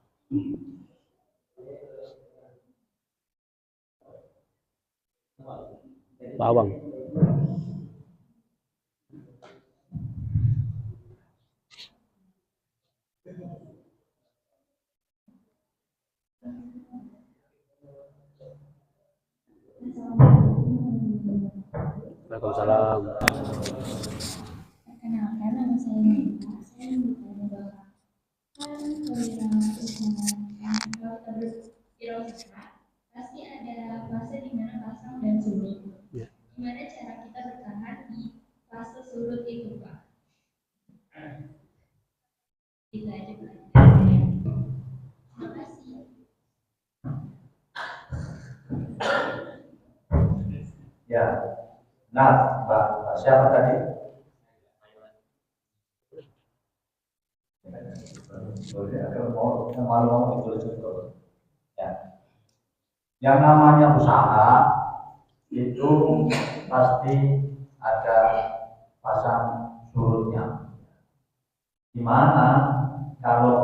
Pak Awang. Waalaikumsalam. Perkenalkan, nama saya Nita. Saya bertanya bahwa kan berwirausaha pasti ada fase di mana pasang dan surut. Gimana cara kita bertahan di fase surut itu, Pak? Itu aja pertanyaan saya. Terima kasih. Ya, nah, Mbak, siapa tadi? Ya. Yang namanya usaha itu pasti ada pasang surutnya. Dimana kalau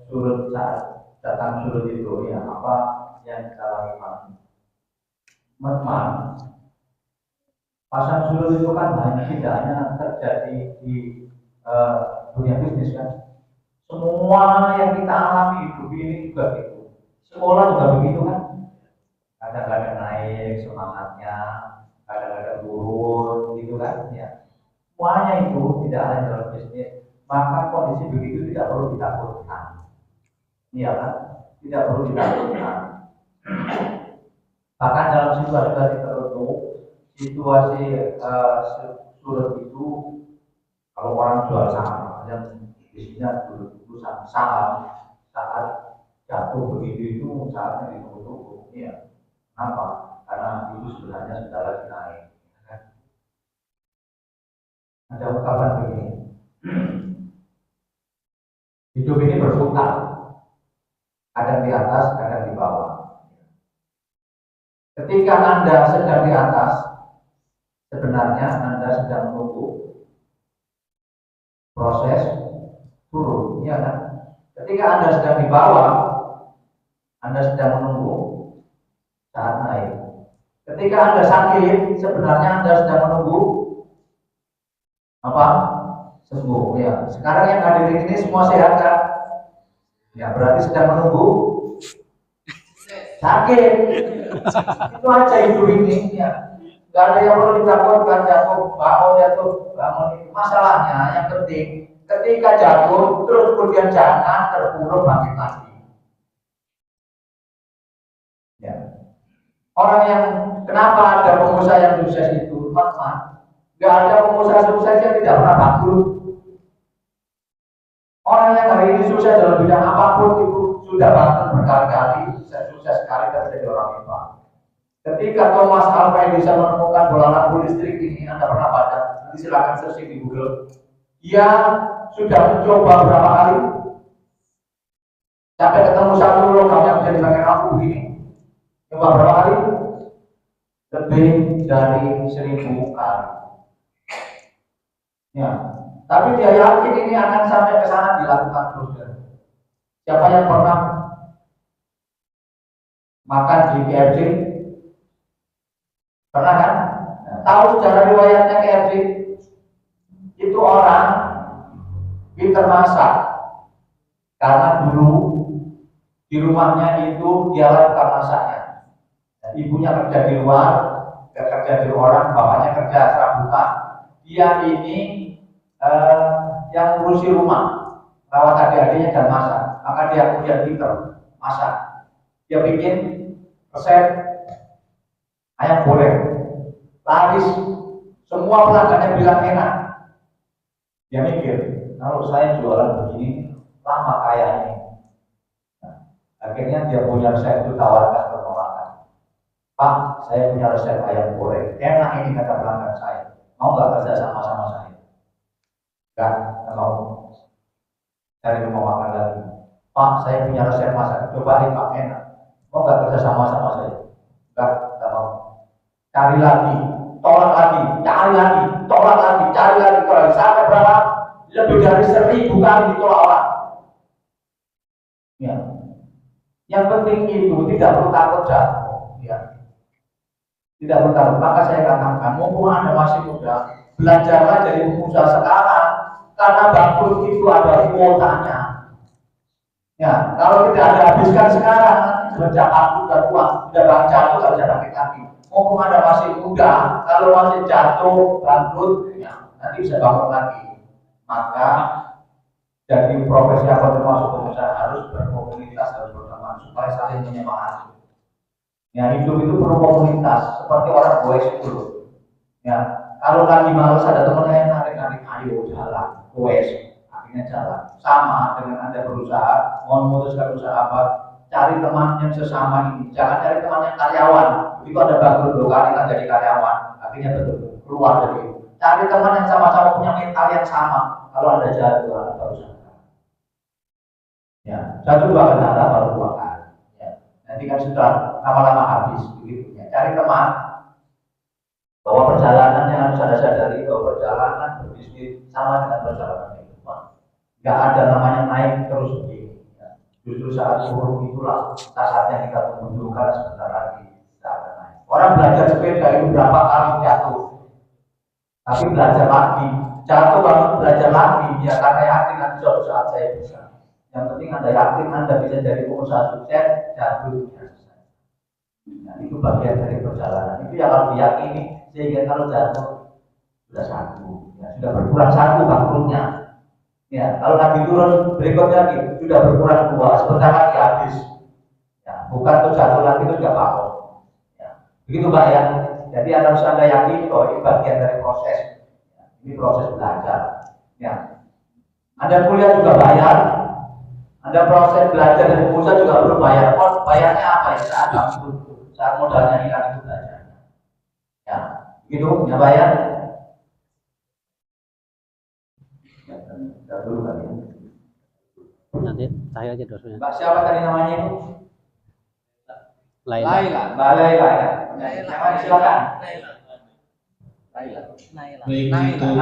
surut saat datang surut itu ya apa yang kita lakukan? Teman-teman, pasang surut itu kan tidak hanya terjadi di dunia bisnis kan. Semua yang kita alami hidup ini juga gitu. Sekolah juga begitu kan. Kadang-kadang naik semangatnya, kadang-kadang turun gitu kan. Ya. Semuanya itu tidak hanya dalam bisnis. Maka kondisi begitu tidak perlu ditakutkan. Iya kan? Tidak perlu ditakutkan. Bahkan dalam situasi tertentu, situasi surut itu kalau orang jual saham yang bisnisnya dulu saham saat jatuh begitu itu saatnya ditunggu-tunggu. Iya. Kenapa? Karena itu sebenarnya sudah lagi naik. Kan? Ada ungkapan begini. Hidup ini berputar, kadang di atas, kadang di bawah. Ketika Anda sedang di atas, sebenarnya Anda sedang menunggu proses turun, ya kan? Ketika Anda sedang di bawah, Anda sedang menunggu saat naik. Ketika Anda sakit, sebenarnya Anda sedang menunggu apa? Sembuh. Ya. Sekarang yang hadirin ini semua sehat kan? Ya, berarti sedang menunggu sakit. Itu aja hidup ini. Ya. Gak ada yang perlu ditakutkan, jatuh, bangun, itu. Masalahnya yang penting Ketika jatuh, terus kemudian jangan terpuruk bangkit lagi. Ya. Orang yang kenapa ada pengusaha yang sukses itu, teman-teman? Gak ada pengusaha sukses yang tidak pernah bangkrut. Orang yang hari ini sukses dalam bidang apapun itu sudah bangkrut berkali-kali, sukses sekali dan jadi orang hebat. Ketika Thomas Alva Edison menemukan bola lampu listrik ini, Anda pernah baca? Nanti silakan searching di Google. Dia sudah mencoba berapa kali sampai ketemu satu logam yang bisa dipakai lampu begini. Coba berapa kali? Lebih dari 1000 kali. Ya, tapi dia yakin ini akan sampai ke sana, dilakukan terus. Siapa yang pernah makan di KFC? Pernah kan? Nah, tahu sejarah riwayatnya KFC? Itu orang pinter masak karena dulu di rumahnya itu dia lakukan masaknya. Dan ibunya kerja di luar, kerja di orang, bapaknya kerja serabutan. Dia ini yang ngurusi rumah, rawat adik-adiknya dan masak. Maka dia kemudian pinter masak. Dia bikin resep ayam goreng, laris, semua pelanggannya bilang enak. Dia mikir, kalau saya jualan begini, lama kayaknya. Nah, akhirnya dia punya resep itu tawarkan ke pemakan. Pak, saya punya resep ayam goreng, enak ini kata pelanggan saya. Mau nggak kerja sama saya? Nggak mau. Cari mau makan lagi. Pak, saya punya resep masak, cobain Pak, enak. Mau nggak kerja sama saya? Nggak mau. Cari lagi, tolak lagi, cari lagi, tolak lagi, cari lagi, tolak lagi. Sampai berapa? Lebih dari 1000 kali ditolak orang. Ya. Yang penting itu tidak perlu takut jatuh. Ya. Tidak perlu takut. Maka saya katakan, mumpung Anda masih muda, belajarlah jadi pengusaha sekarang. Karena bangkrut itu ada kuotanya. Ya, kalau tidak ada habiskan sekarang, nanti sudah aku sudah tua, sudah bang jatuh, nggak bisa bangkit lagi. Mumpung Anda masih muda, kalau masih jatuh, bangkrut, ya, nanti bisa bangun lagi. Maka jadi profesi apa termasuk pengusaha harus berkomunitas, harus berteman supaya saling menyemangati. Ya, hidup itu perlu komunitas, seperti orang goes itu. Ya, kalau lagi malas ada temannya yang narik-narik, ayo jalan, goes, akhirnya jalan. Sama dengan Anda berusaha, mau memutuskan usaha apa, cari teman yang sesama ini, jangan cari teman yang karyawan. Begitu ada bangkrut 2 kali kan jadi karyawan, akhirnya betul keluar dari itu. Cari teman yang sama-sama punya mental yang sama. Kalau Anda jatuh, Anda baru sadar. Ya, jatuh 2 kali, Anda baru 2 kali. Ya, nanti kan sudah lama-lama habis begitu. Ya, cari teman bahwa perjalanan yang harus Anda sadari bahwa perjalanan berbisnis sama dengan perjalanan kehidupan. Gak ada namanya naik terus begini. Ya. Justru saat turun itulah saatnya kita menunjukkan karena sebentar lagi kita akan naik. Orang belajar sepeda itu berapa kali jatuh, tapi belajar lagi, jatuh banget belajar lagi. Ya karena yakin nanti suatu saat saya bisa. Yang penting Anda yakin Anda bisa jadi pengusaha sukses, jatuh biasa. Nah, itu bagian dari perjalanan. Itu yang harus diyakini sehingga kalau jatuh sudah 1, ya, sudah berkurang 1 bangkrutnya. Ya, kalau nanti turun berikutnya lagi sudah berkurang 2, sebentar lagi habis. Ya, bukan tuh jatuh lagi itu sudah bangun. Ya, begitu Pak ya. Jadi harus Anda yakini bahwa ini bagian dari proses. Ya, ini proses belajar. Ya, Anda kuliah juga bayar. Anda proses belajar dan pengusaha juga perlu bayar. Bayarnya apa ya? Saat modalnya hilang itu belajarnya. Ya, gitu ya bayar. Dulu kali ya. Nanti saya aja dosennya. Mbak siapa tadi namanya itu? Laila. Mbak Laila ya. Silakan. Baik, untuk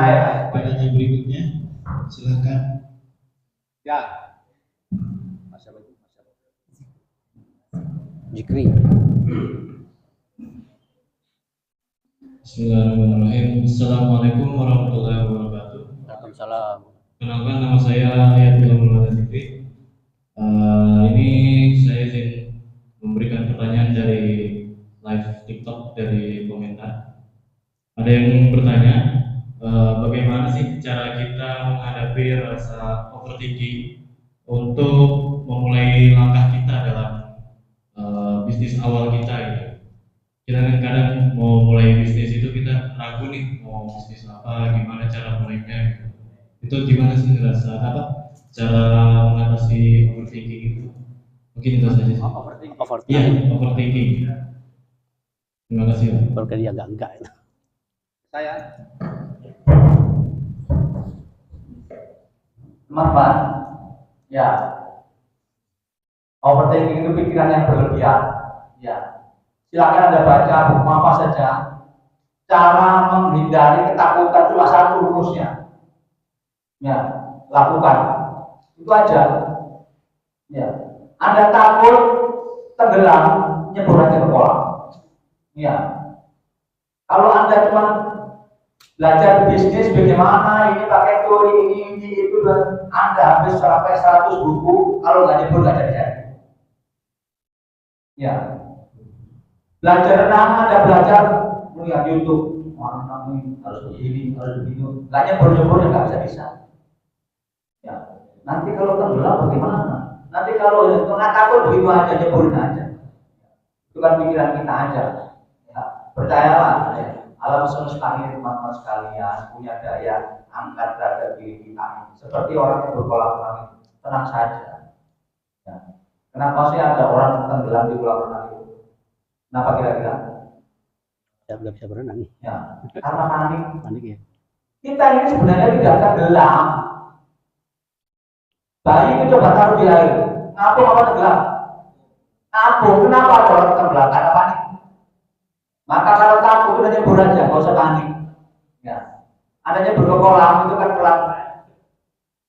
pertanyaan berikutnya, silakan. Ya. Jikri. Bismillahirrahmanirrahim. Assalamualaikum warahmatullahi wabarakatuh. Waalaikumsalam. Kenalkan, nama saya Ayatul Mulana Zikri. Ini saya izin memberikan pertanyaan dari live TikTok dari komentar. Ada yang bertanya, bagaimana sih cara kita menghadapi rasa overthinking untuk memulai langkah kita dalam bisnis awal kita gitu. Kita kan kadang mau mulai bisnis itu kita ragu nih mau bisnis apa, gimana cara mulainya gitu. Itu gimana sih rasa apa cara mengatasi overthinking itu? Mungkin itu saja sih. Iya, overthinking. Terima kasih Pak. Kalau dia enggak itu. Saya teman-teman, ya, overthinking itu pikiran yang berlebihan. Ya, silakan Anda baca buku apa saja. Cara menghindari ketakutan cuma satu rumusnya. Ya, lakukan. Itu aja. Ya, Anda takut tenggelam, nyebur aja ke kolam. Ya, kalau Anda cuma belajar bisnis bagaimana ini pakai teori ini itu dan Anda habis sampai 100 buku, kalau nggak nyebur nggak jadi. Ya, belajar renang Anda belajar melihat YouTube, mana ini harus begini harus begitu, nggak nyebur ya nggak bisa. Ya, nanti kalau tenggelam bagaimana? Nanti kalau nggak takut begitu aja nyeburin aja. Itu kan pikiran kita aja. Ya, percayalah. Ya. Alam semesta ini teman-teman sekalian punya daya angkat terhadap diri kita ini. Seperti orang yang berkolam renang itu, tenang saja. Ya. Kenapa sih ada orang tenggelam di kolam renang itu? Kenapa kira-kira? Saya belum bisa berenang. Ya, karena panik. Panik ya. Kita ini sebenarnya tidak tenggelam. Bayi itu coba taruh di air. Ngapung apa tenggelam? Ngapung. Kenapa ada orang tenggelam? Karena panik. Maka kalau takut itu nyebur aja, nggak usah panik. Ya, Anda nyebur ke kolam itu kan pelan,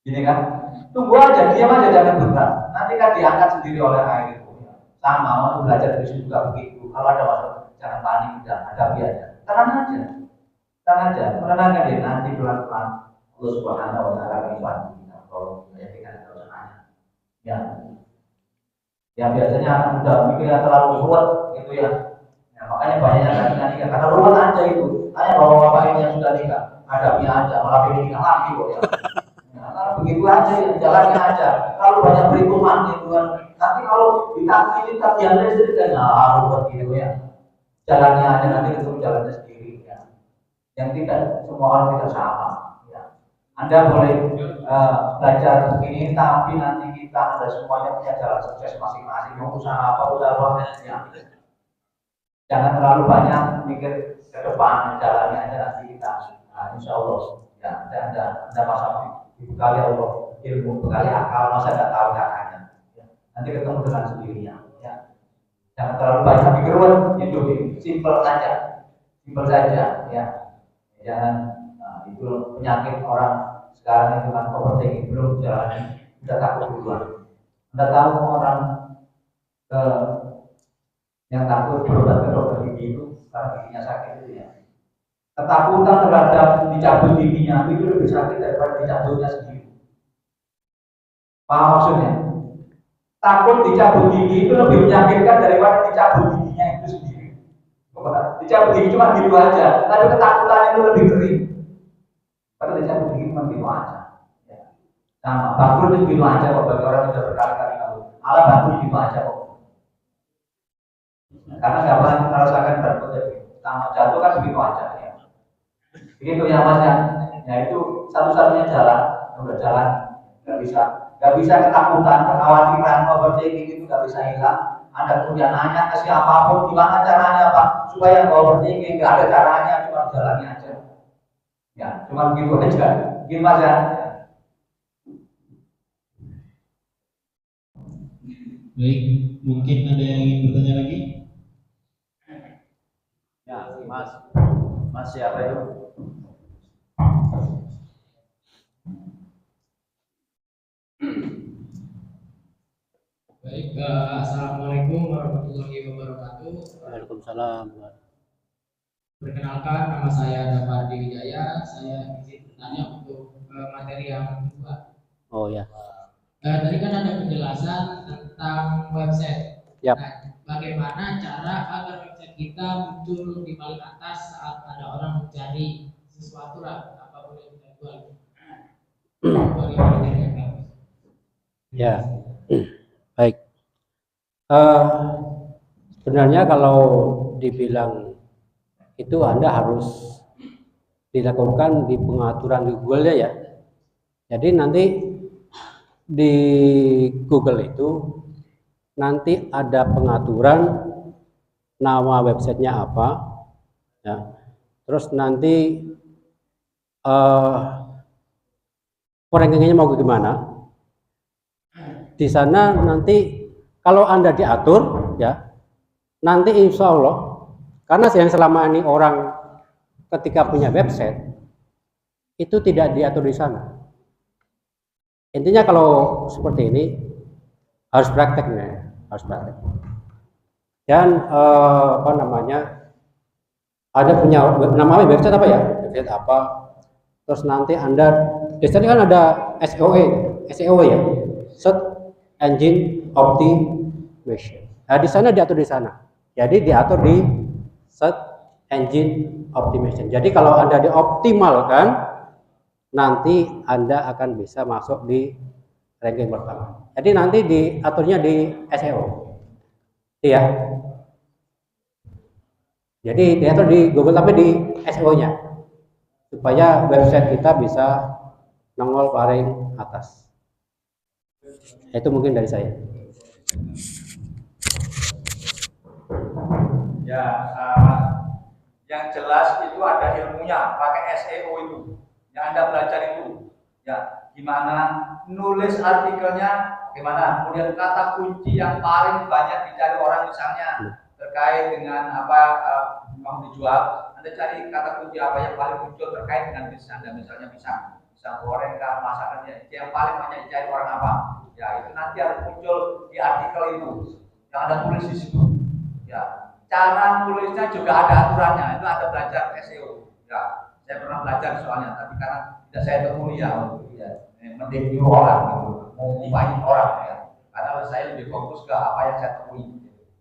gini kan? Tunggu aja, diam aja jangan bergerak. Nanti kan diangkat sendiri oleh air itu. Sama, mau belajar di situ juga begitu. Kalau ada masalah, jangan panik, jangan hadapi aja. Tenang aja, tenang aja. Menenangkan diri. Nanti pelan-pelan Allah Subhanahu Wa Taala akan bantu kita. Kalau kita terus nanya, ya, yang biasanya anak muda mikirnya terlalu ruwet gitu ya. Nah, makanya banyaknya kan nikah karena ruwet aja itu. Tanya bapak-bapak ini yang sudah nikah, hadapi aja, malah pengen nikah lagi kok ya. Nah, begitu aja, jalannya aja. Kalau banyak perhitungan gitu kan. Nanti kalau ditakutin tagihan listrik kan ruwet gitu ya. Jalannya aja nanti ketemu jalannya sendiri ya. Yang tidak semua orang tidak sama. Ya. Anda boleh belajar begini, tapi nanti kita ada semuanya punya jalan sukses masing-masing. Mau usaha apa ya. Jangan terlalu banyak mikir ke depan, jalannya aja nanti kita. Nah, insya Allah, ya, Anda masa dibekali Allah ilmu, bekali akal, masa nggak tahu caranya. Ya. Nanti ketemu dengan sendirinya. Ya. Jangan terlalu banyak mikir, hidup ini simpel saja, ya. Jangan itu penyakit orang sekarang itu kan overthinking belum jalan, sudah takut duluan. Anda tahu orang yang takut berobat ke dokter gigi itu karena giginya sakit itu ya. Ketakutan terhadap dicabut giginya itu lebih sakit daripada dicabutnya sendiri. Paham maksudnya? Takut dicabut gigi itu lebih menyakitkan daripada dicabut giginya itu sendiri. Dicabut gigi cuma gitu aja, tapi ketakutan itu lebih ngeri. Karena dicabut gigi cuma gitu aja. Ya. Sama, bangkrut itu gitu aja kok bagi orang yang sudah berkali-kali tahu. Alah bangkrut gitu aja kok. Karena nggak pernah merasakan bangkrut sama jatuh kan begitu aja ya. Begitu ya Mas ya. Ya itu satu-satunya jalan, udah jalan nggak bisa ketakutan, kekhawatiran, overthinking itu nggak bisa hilang. Anda kemudian nanya ke siapapun gimana caranya Pak supaya nggak overthinking, nggak ada caranya, cuma jalannya aja. Ya, cuma begitu aja. Gimana ya? Baik, mungkin ada yang ingin bertanya lagi? Ya, Mas siapa itu? Baik, assalamualaikum warahmatullahi wabarakatuh. Waalaikumsalam. Perkenalkan, nama saya Dapardi Wijaya. Saya izin bertanya untuk materi yang kedua. Oh ya. Tadi kan ada penjelasan tentang website. Yap. Nah, bagaimana cara agar website kita muncul di paling atas saat ada orang mencari sesuatu lah, Ya, baik. Sebenarnya kalau dibilang itu Anda harus dilakukan di pengaturan di Google-nya ya. Jadi nanti di Google itu nanti ada pengaturan nama websitenya apa, ya. Terus nanti rankingnya mau gimana? Di sana nanti kalau Anda diatur, ya, nanti insya Allah, karena yang selama ini orang ketika punya website itu tidak diatur di sana. Intinya kalau seperti ini harus praktek nih, harus praktek. Dan apa namanya, ada punya namanya website apa ya, website apa, terus nanti Anda biasanya kan ada SEO ya, search engine optimization. Nah, di sana diatur di sana. Jadi diatur di search engine optimization. Jadi kalau Anda dioptimalkan, nanti Anda akan bisa masuk di ranking pertama. Jadi nanti diaturnya di SEO. Iya. Jadi diatur di Google tapi di SEO-nya. Supaya website kita bisa nongol paling atas. Itu mungkin dari saya. Ya, yang jelas itu ada ilmunya, pakai SEO itu. Yang Anda belajar itu, ya gimana nulis artikelnya, gimana kemudian kata kunci yang paling banyak dicari orang misalnya terkait dengan apa mau dijual, Anda cari kata kunci apa yang paling muncul terkait dengan bisnis Anda, misalnya bisa goreng kah, masakannya, yang paling banyak dicari orang apa, ya itu nanti harus muncul di artikel itu yang Anda tulis di situ, ya. Cara tulisnya juga ada aturannya, itu ada belajar SEO, ya. Saya pernah belajar soalnya, tapi karena tidak saya temui ya, mendekati orang gitu, mau ngupain orang ya. Karena saya lebih fokus ke apa yang saya temui.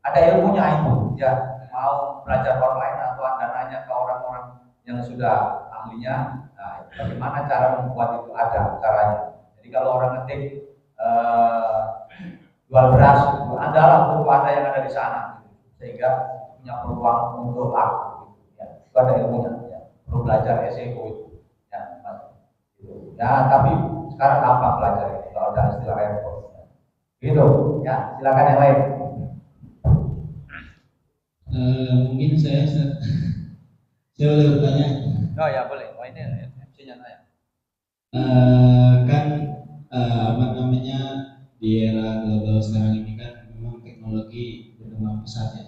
Ada ilmunya itu, ya. Mau belajar online atau Anda nanya ke orang-orang yang sudah ahlinya, nah, bagaimana cara membuat itu, ada caranya. Jadi kalau orang ngetik jual beras, itu adalah buku Anda yang ada di sana, sehingga punya peluang untuk laku, ya. Itu ada ilmunya, ya. Perlu belajar SEO itu, ya, gitu. Ya, tapi sekarang gampang belajar ini kalau ada istilah repot, ya. Gitu, ya. Silakan yang lain. Mungkin saya boleh bertanya. Oh ya boleh. Oh ini MC-nya saya. Kan apa namanya, di era global sekarang ini kan memang teknologi berkembang pesat ya.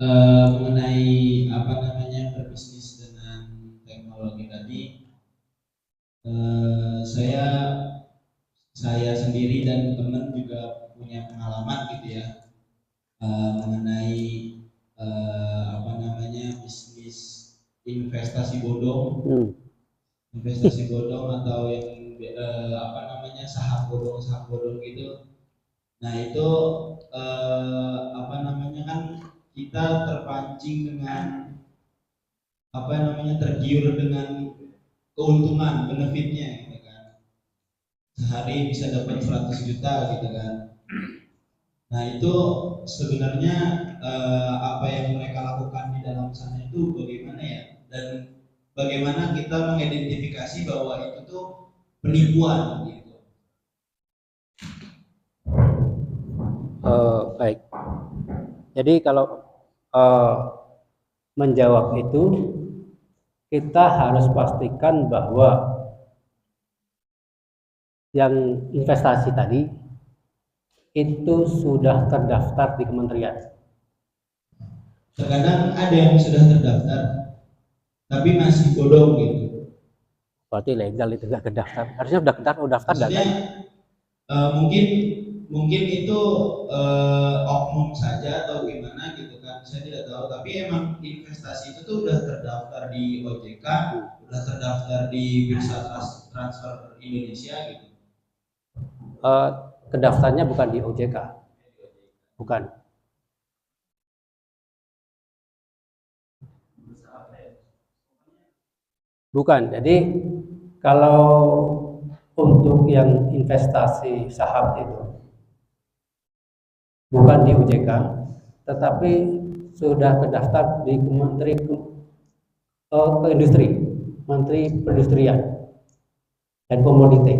Mengenai apa namanya berbisnis dengan teknologi tadi, saya sendiri dan teman juga punya pengalaman gitu ya, mengenai apa namanya bisnis investasi bodong, atau yang apa namanya saham bodong gitu. Nah itu apa namanya kan kita terpancing dengan apa namanya, tergiur dengan keuntungan, benefitnya gitu kan. Sehari bisa dapat 100 juta gitu kan. Nah itu sebenarnya apa yang mereka lakukan di dalam sana itu bagaimana ya, dan bagaimana kita mengidentifikasi bahwa itu tuh penipuan gitu. Baik. Jadi kalau menjawab itu kita harus pastikan bahwa yang investasi tadi itu sudah terdaftar di kementerian. Terkadang ada yang sudah terdaftar tapi masih bodong gitu. Berarti legal itu nggak terdaftar. Harusnya udah daftar kan? Mungkin itu oknum saja atau gimana gitu kan, saya tidak tahu. Tapi emang investasi itu tuh udah terdaftar di OJK, udah terdaftar di Bursa Transfer Indonesia gitu. Kedaftarnya bukan di OJK, bukan. Bukan. Jadi Kalau untuk yang investasi saham itu bukan di OJK, tetapi sudah terdaftar di Menteri Perindustrian dan Komoditi.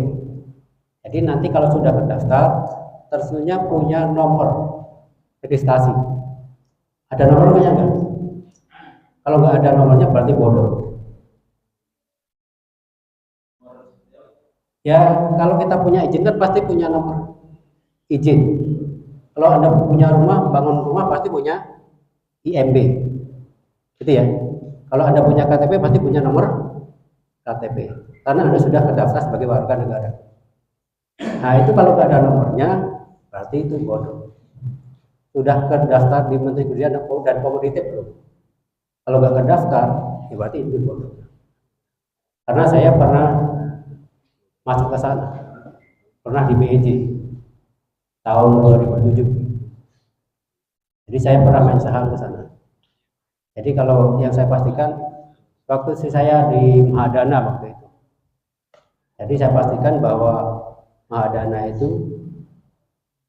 Jadi nanti kalau sudah terdaftar, tentunya punya nomor registrasi. Ada nomornya nggak? Kalau nggak ada nomornya berarti bodoh. Ya, kalau kita punya izin kan pasti punya nomor izin. Kalau Anda punya rumah, bangun rumah pasti punya IMB. Gitu ya. Kalau Anda punya KTP pasti punya nomor KTP. Karena Anda sudah terdaftar sebagai warga negara. Nah, itu kalau nggak ada nomornya, berarti itu bodoh. Sudah terdaftar di Menteri Perindustrian dan Komoditi belum? Kalau nggak terdaftar, ya berarti itu bodoh. Karena saya pernah masuk ke sana, pernah di BEJ tahun 2007. Jadi saya pernah main saham ke sana. Jadi kalau yang saya pastikan, waktu saya di Mahadana waktu itu, jadi saya pastikan bahwa Mahadana itu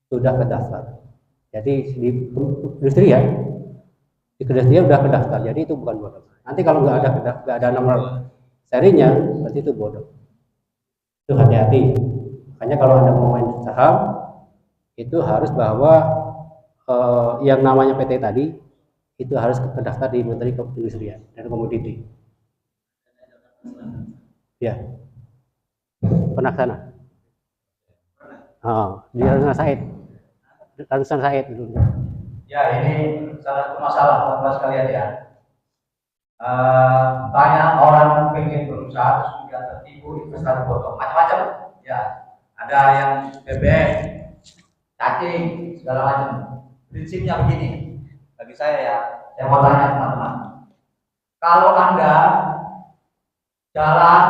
sudah terdaftar. Jadi di industri ya, di industri sudah terdaftar. Jadi itu bukan bodoh. Nanti kalau nggak ada nomor serinya, berarti itu bodoh. Itu hati-hati. Makanya kalau Anda mau main saham, itu harus bahwa yang namanya PT tadi itu harus terdaftar di Menteri Perindustrian dan Komoditi. Ya, pernah ke sana? Oh, di Rarusan Said dulu. Ya, ini salah satu masalah teman-teman sekalian ya. Banyak orang pengen berusaha terus juga tertipu investasi bodong macam-macam. Ya, ada yang BBM, cacing, segala macam. Prinsipnya begini, bagi saya mau tanya teman-teman. Kalau Anda jalan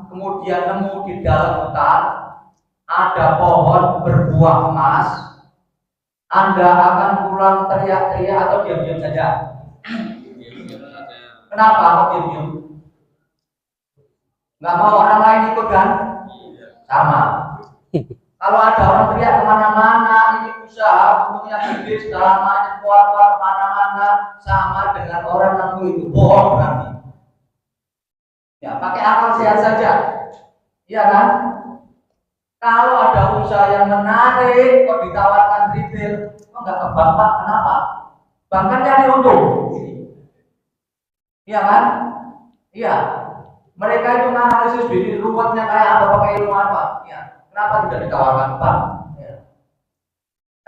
kemudian nemu di dalam hutan ada pohon berbuah emas, Anda akan pulang teriak-teriak atau diam-diam saja? Kenapa kok diam-diam? Nggak mau orang lain ikut kan? Sama. Kalau ada orang teriak kemana-mana, ini usaha, untungnya gede, segala macam, keluar kemana-mana, sama dengan orang nemu itu bohong berarti. Ya, pakai akal sehat saja. Iya kan? Kalau ada usaha yang menarik, kok ditawarkan retail, kok nggak ke bank, Pak? Kenapa? Bank kan nyari untung. Iya kan? Iya. Mereka itu analisis bisnis ruwetnya kayak apa, pakai ilmu apa? Iya. Kenapa tidak ditawarkan bank? Ya.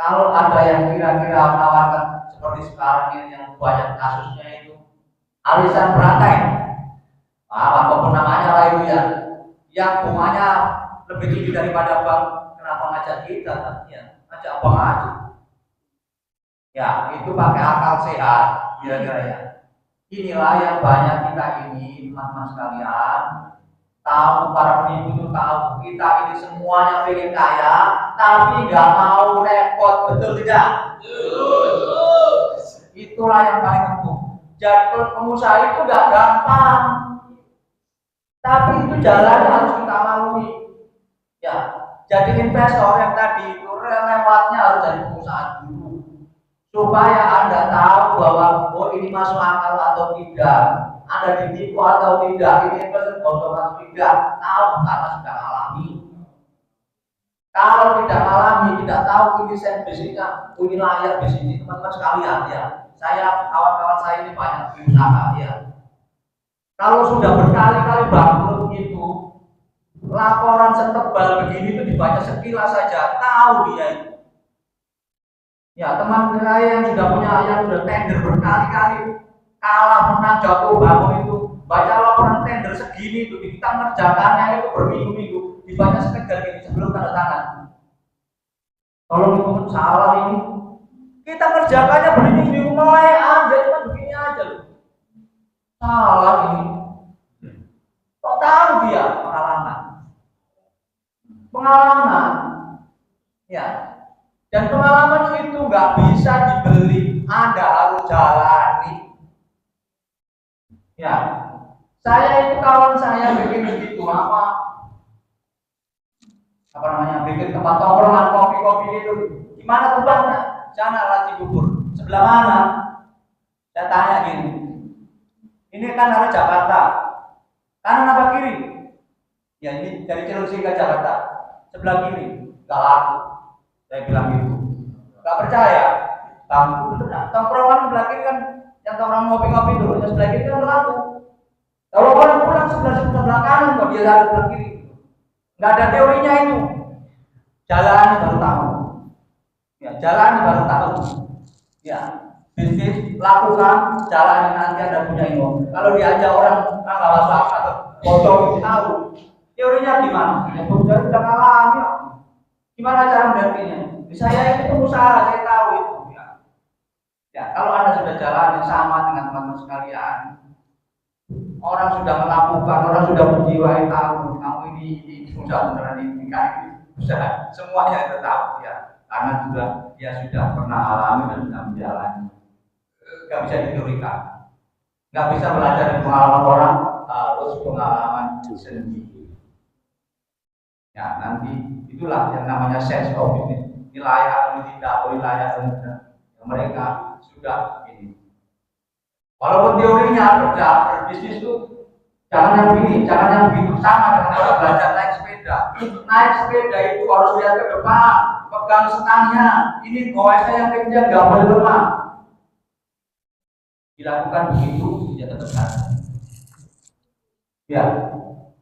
Kalau ada yang kira-kira menawarkan seperti sekarang ini yang banyak kasusnya itu arisan berantai, apapun namanya lah itu ya, yang bunganya lebih tinggi daripada bank, kenapa ngajak kita? Ya, ngajak bank aja. Ya, itu pakai akal sehat, kira-kira ya. Inilah yang banyak kita ini, teman-teman sekalian, tahu para penipu itu tahu kita ini semuanya pengen kaya, tapi nggak mau repot, betul tidak? Itulah yang paling penting. Jadi pengusaha itu nggak gampang, tapi itu jalan harus kita lalui. Ya, jadi investor yang tadi itu lewatnya harus jadi pengusaha dulu, supaya Anda tahu bahwa oh ini masuk akal atau tidak, Anda ditipu atau tidak, ini investasi bodong atau tidak, tahu karena sudah alami. Kalau tidak alami, tidak tahu ini sen bisnisnya, ini layak bisnis, teman-teman sekalian ya. Saya kawan-kawan saya ini banyak usaha ya. Kalau sudah berkali-kali bangkrut itu, laporan setebal begini itu dibaca sekilas saja, tahu dia itu. Ya, teman saya yang sudah punya yang sudah tender berkali-kali kalah menang jatuh bangun itu, baca laporan tender segini itu, kita mengerjakannya itu berminggu-minggu, dibaca sekedar ini sebelum tanda tangan. Tolong itu salah ini, kita kerjakannya berminggu-minggu mulai aja cuma begini aja loh. Salah ini. Kok tahu dia pengalaman, ya. Dan pengalaman itu nggak bisa dibeli, Anda harus jalani. Ya, saya itu kawan saya bikin begitu apa? apa namanya, bikin tempat tongkrongan kopi-kopi itu. Gimana tempatnya? Sana Laci Bubur. Sebelah mana? Saya tanya gini. Ini kan arah Jakarta. Kanan apa kiri? Ya ini dari Cilengsi ke Jakarta. Sebelah kiri. Gak laku. Saya bilang gitu. Gak percaya. Kamu benar. Tongkrongan sebelah kiri kan, yang tongkrong ngopi-ngopi dulu. Yang sebelah kiri kan laku. Kalau orang pulang sebelah kanan kok dia lari sebelah kiri. Nggak ada teorinya itu. Jalannya baru tahu. Ya, jalannya baru tahu. Ya, bisnis lakukan jalannya nanti Anda punya ilmu. Kalau diajak orang nggak masalah atau bodoh tahu. Teorinya gimana? Ya, sudah ngalami. Gimana cara mendampinginya? Saya itu pengusaha, saya tahu itu. Ya, kalau Anda sudah jalan yang sama dengan teman-teman sekalian, orang sudah melakukan, orang sudah menjiwai tahu, kamu ini sudah beneran ini sudah semuanya itu tahu ya, karena dia sudah pernah alami dan sudah menjalani. Nggak bisa diteorikan, nggak bisa belajar dari pengalaman orang, harus pengalaman sendiri. Ya nanti itulah yang namanya sense of business, wilayah atau tidak wilayah mereka sudah ini. Walaupun teorinya berbisnis itu jangan yang begini, jangan yang begitu, sama dengan orang belajar naik sepeda. Naik sepeda itu harus lihat ke depan, pegang stangnya. Ini goesnya yang kencang, nggak boleh lemah. Dilakukan begitu, ya tetap jatuh. Ya,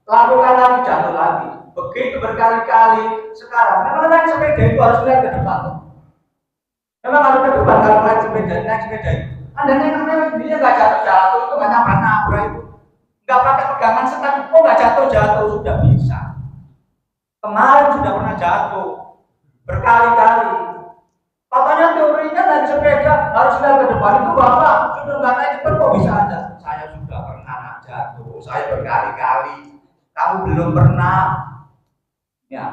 lakukan lagi, jatuh lagi. Begitu berkali-kali. Sekarang, memang naik sepeda itu harus lihat ke depan. Memang harus ke depan kalau naik sepeda itu. Anda naik dia nggak jatuh itu nggak nabrak itu, nggak pakai pegangan stang, nggak jatuh sudah bisa. Kemarin sudah pernah jatuh berkali-kali. Katanya teorinya naik sepeda harus lihat ke depan, itu bapak sudah nggak naik cepat kok bisa aja. Saya sudah pernah jatuh, saya berkali-kali. Kamu belum pernah. Ya,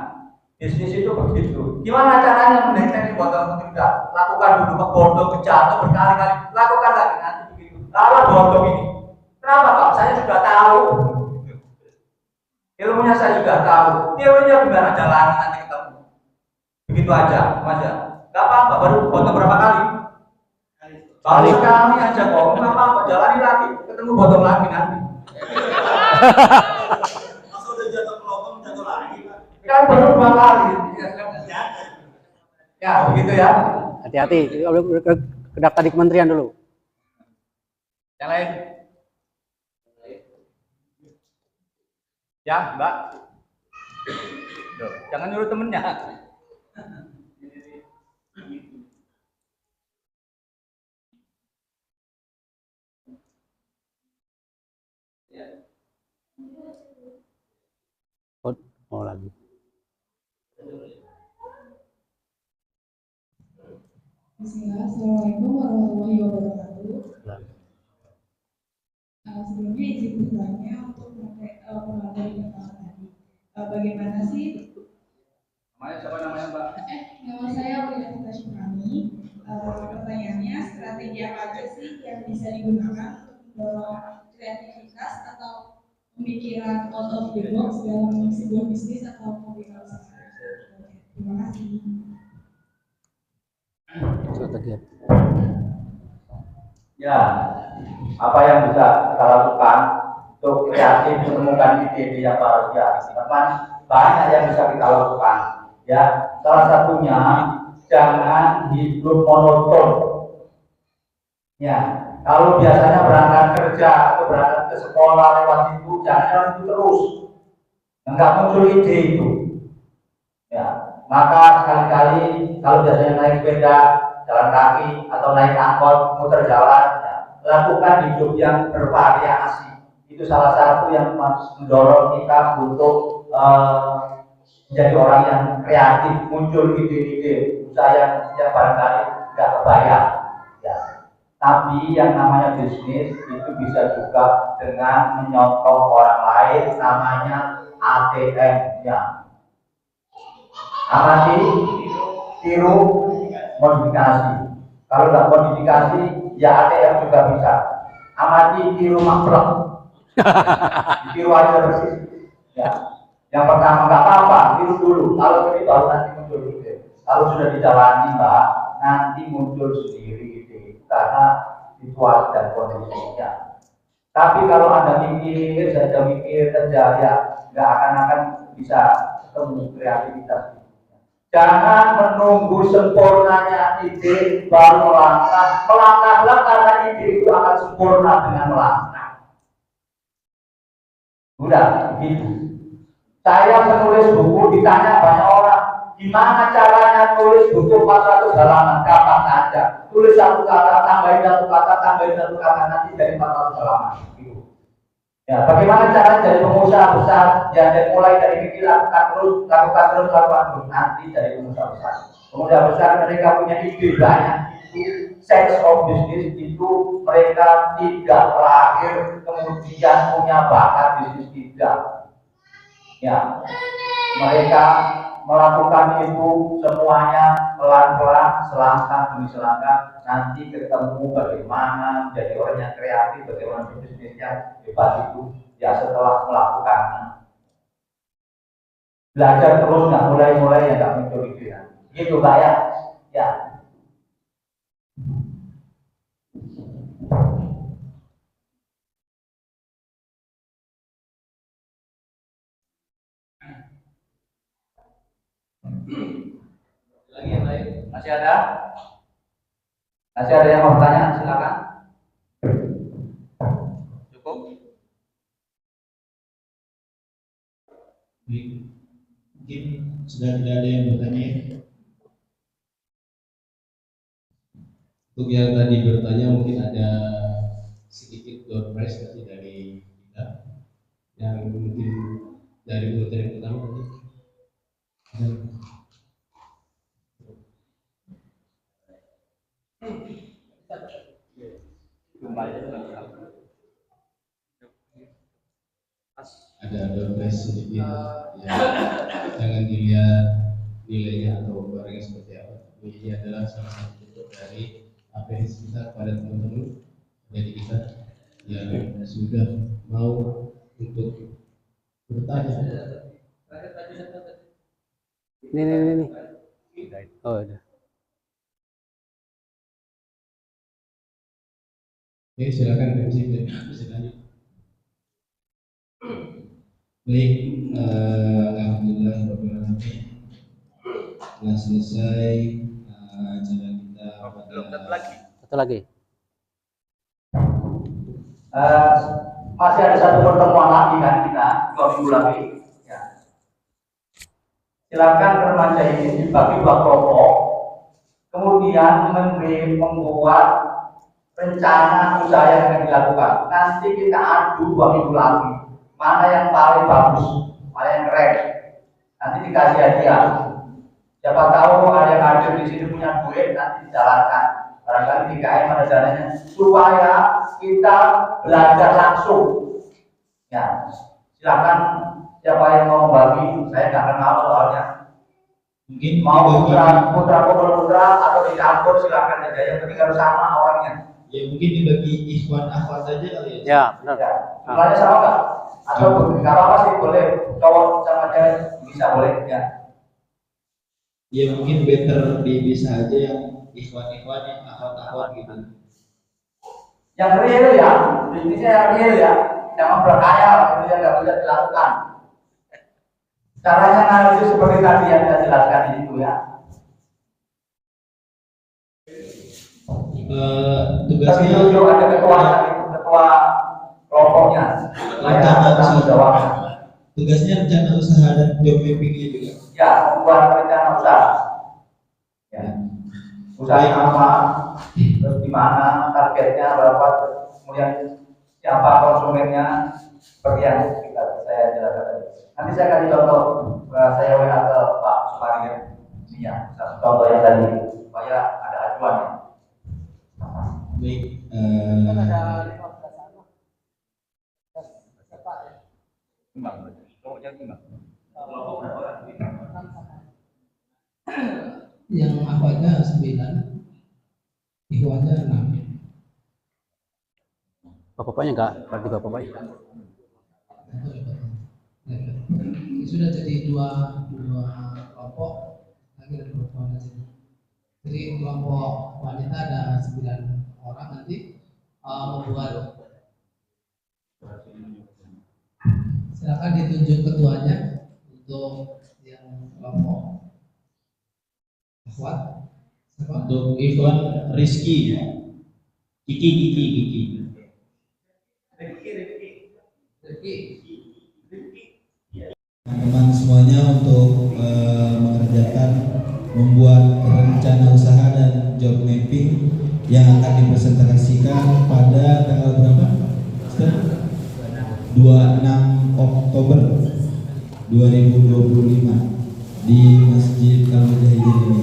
bisnis itu begitu. Gimana caranya mendeteksi botol tidak? Lakukan dulu ke botol, ke jatuh berkali-kali. Lakukan lagi nanti begitu. Lawan botol ini. Kenapa Pak? Saya sudah tahu. Ilmunya saya juga tahu. Teorinya gimana jalan nanti ketemu. Begitu aja, aja. Gak apa-apa. Baru botol berapa kali? Kali sekali aja kok. Gak apa-apa. Jalani lagi. Ketemu botol lagi nanti. Masa udah jatuh pelotong jatuh lagi Pak? Kan baru 2 kali. Ya begitu ya. Hati-hati, ke daftar di kementerian dulu. Yang lain. Ya Mbak. Loh, jangan nyuruh temennya. Oh lagi. Bismillah, Assalamualaikum warahmatullahi wabarakatuh. Sebelumnya izin bertanya untuk materi pertama tadi. Bagaimana sih? Namanya siapa namanya Mbak? Nama saya Wiyatita Syukami. Pertanyaannya, strategi apa aja sih yang bisa digunakan untuk mendorong kreativitas atau pemikiran out of the box dalam sebuah bisnis atau komunikasi? Terima kasih. Strategi. Ya, apa yang bisa kita lakukan untuk kreatif menemukan ide-ide yang baru ya, teman banyak yang bisa kita lakukan. Ya, salah satunya jangan hidup monoton. Ya, kalau biasanya berangkat kerja atau berangkat ke sekolah lewat itu, jangan itu terus. Enggak muncul ide itu. Ya, maka sekali-kali kalau biasanya naik sepeda, jalan kaki atau naik angkot, muter jalan, ya, lakukan hidup yang bervariasi. Itu salah satu yang mendorong kita untuk menjadi orang yang kreatif, muncul ide-ide usaha yang barangkali nggak kebayang. Ya. Tapi yang namanya bisnis itu bisa juga dengan menyontoh orang lain, namanya ATM. Ya. Amati, tiru, modifikasi. Kalau nggak modifikasi, ya ATM juga bisa. Amati, tiru, makhluk. Ditiru aja persis. Ya. Yang pertama nggak apa-apa, tiru dulu. Kalau ini baru nanti muncul ide. Kalau sudah dijalani Mbak, nanti muncul sendiri ide karena situasi dan kondisinya. Tapi kalau Anda mikir saja ya nggak akan bisa ketemu kreativitas. Jangan menunggu sempurnanya ide baru melangkah. Melangkahlah karena ide itu akan sempurna dengan melangkah. Udah begitu. Saya menulis buku ditanya banyak orang, gimana caranya tulis buku 400 halaman? Gampang saja. Tulis satu kata, tambahin satu kata, nanti jadi 400 halaman. Gitu. Ya, bagaimana cara jadi pengusaha besar? Ya, dari mulai dari pikir lakukan terus, nanti jadi pengusaha besar. Pengusaha besar mereka punya ide banyak. Itu sense of business itu mereka tidak lahir kemudian punya bakat bisnis tidak. Ya, mereka melakukan itu semuanya pelan-pelan, selangkah demi selangkah, nanti ketemu bagaimana menjadi orang yang kreatif, bagaimana bisnisnya hebat itu ya setelah melakukannya. Belajar terus, nggak mulai-mulai ya nggak muncul pikiran. Gitu Pak ya. Ya. Lagi yang lain? Masih ada? Masih ada yang mau bertanya? Silakan. Cukup? Baik. Mungkin sudah tidak ada yang bertanya. Untuk yang tadi bertanya mungkin ada sedikit door prize nanti dari kita yang mungkin dari urutan yang pertama tadi. Ada door prize sedikit ya, jangan dilihat nilainya atau barangnya seperti apa. Ini adalah salah satu bentuk dari apresiasi kita kepada teman-teman dari kita yang sudah mau untuk bertanya. Ini. Oh, ada. Oke, silakan MC bisa lanjut. Baik, alhamdulillah telah selesai acara kita pada Satu lagi. Masih ada satu pertemuan lagi kan kita 2 minggu lagi. Ya. Silakan remaja ini dibagi 2 kelompok, kemudian membuat rencana usaha yang akan dilakukan. Nanti kita adu 2 minggu lagi, mana yang paling bagus, mana yang keren. Nanti dikasih hadiah. Siapa tahu ada yang hadir di sini punya duit, nanti dijalankan. Barangkali DKM ada jalannya supaya kita belajar langsung. Ya, silakan siapa yang mau bagi, saya nggak kenal soalnya. mungkin Mau putra atau dicampur silakan aja, yang penting harus sama orangnya. ya mungkin dibagi ikhwan akhwat saja kali ya. Ya, benar. Ya, jumlahnya sama nggak? Atau nggak apa-apa sih, boleh cowok sama cewek bisa boleh ya. Ya mungkin better bisa aja yang ikhwan-ikhwan yang akhwat-akhwat gitu. Yang real ya, bisnisnya yang real ya, jangan berkhayal itu yang nggak bisa dilakukan. Caranya analisis seperti tadi yang saya jelaskan di situ ya. Tugasnya Tapi itu ada ketua kelompoknya. Saya tanggung jawab. Tugasnya rencana usaha dan job mappingnya juga. Ya, membuat rencana usaha. Ya. Usahanya apa? Terus di mana? Targetnya berapa? Kemudian siapa konsumennya? Seperti yang saya jelaskan tadi. Nanti saya kasih contoh. Saya WA ke Pak Supari ini ya. Contoh yang tadi supaya ada acuannya. Baik. Yang akhwatnya 9, ikhwannya 6. Bapak-bapaknya enggak, berarti bapak-bapaknya. sudah jadi dua kelompok lagi ada perempuan di sini. Jadi kelompok wanita ada 9 orang nanti membuat. Silakan ditunjuk ketuanya untuk yang kelompok. Kuat. Untuk Ikhwan Rizky, Kiki. Teman-teman semuanya untuk mengerjakan membuat rencana usaha dan job mapping yang akan dipresentasikan pada tanggal berapa? 26 Oktober 2025 di Masjid Al-Mujahidin ini,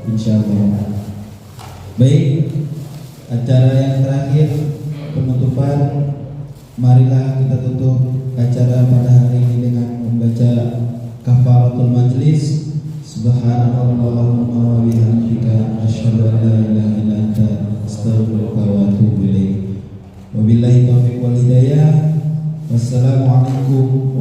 insyaallah. Baik, acara yang terakhir penutupan, marilah kita tutup acara pada hari ini dengan membaca kafaratul majlis. Subhanallahumma wa bihamdika asyhadu an la ilaha illa anta astaghfiruka wa atubu ilaik. Wabillahi taufiq wal hidayah. Wassalamualaikum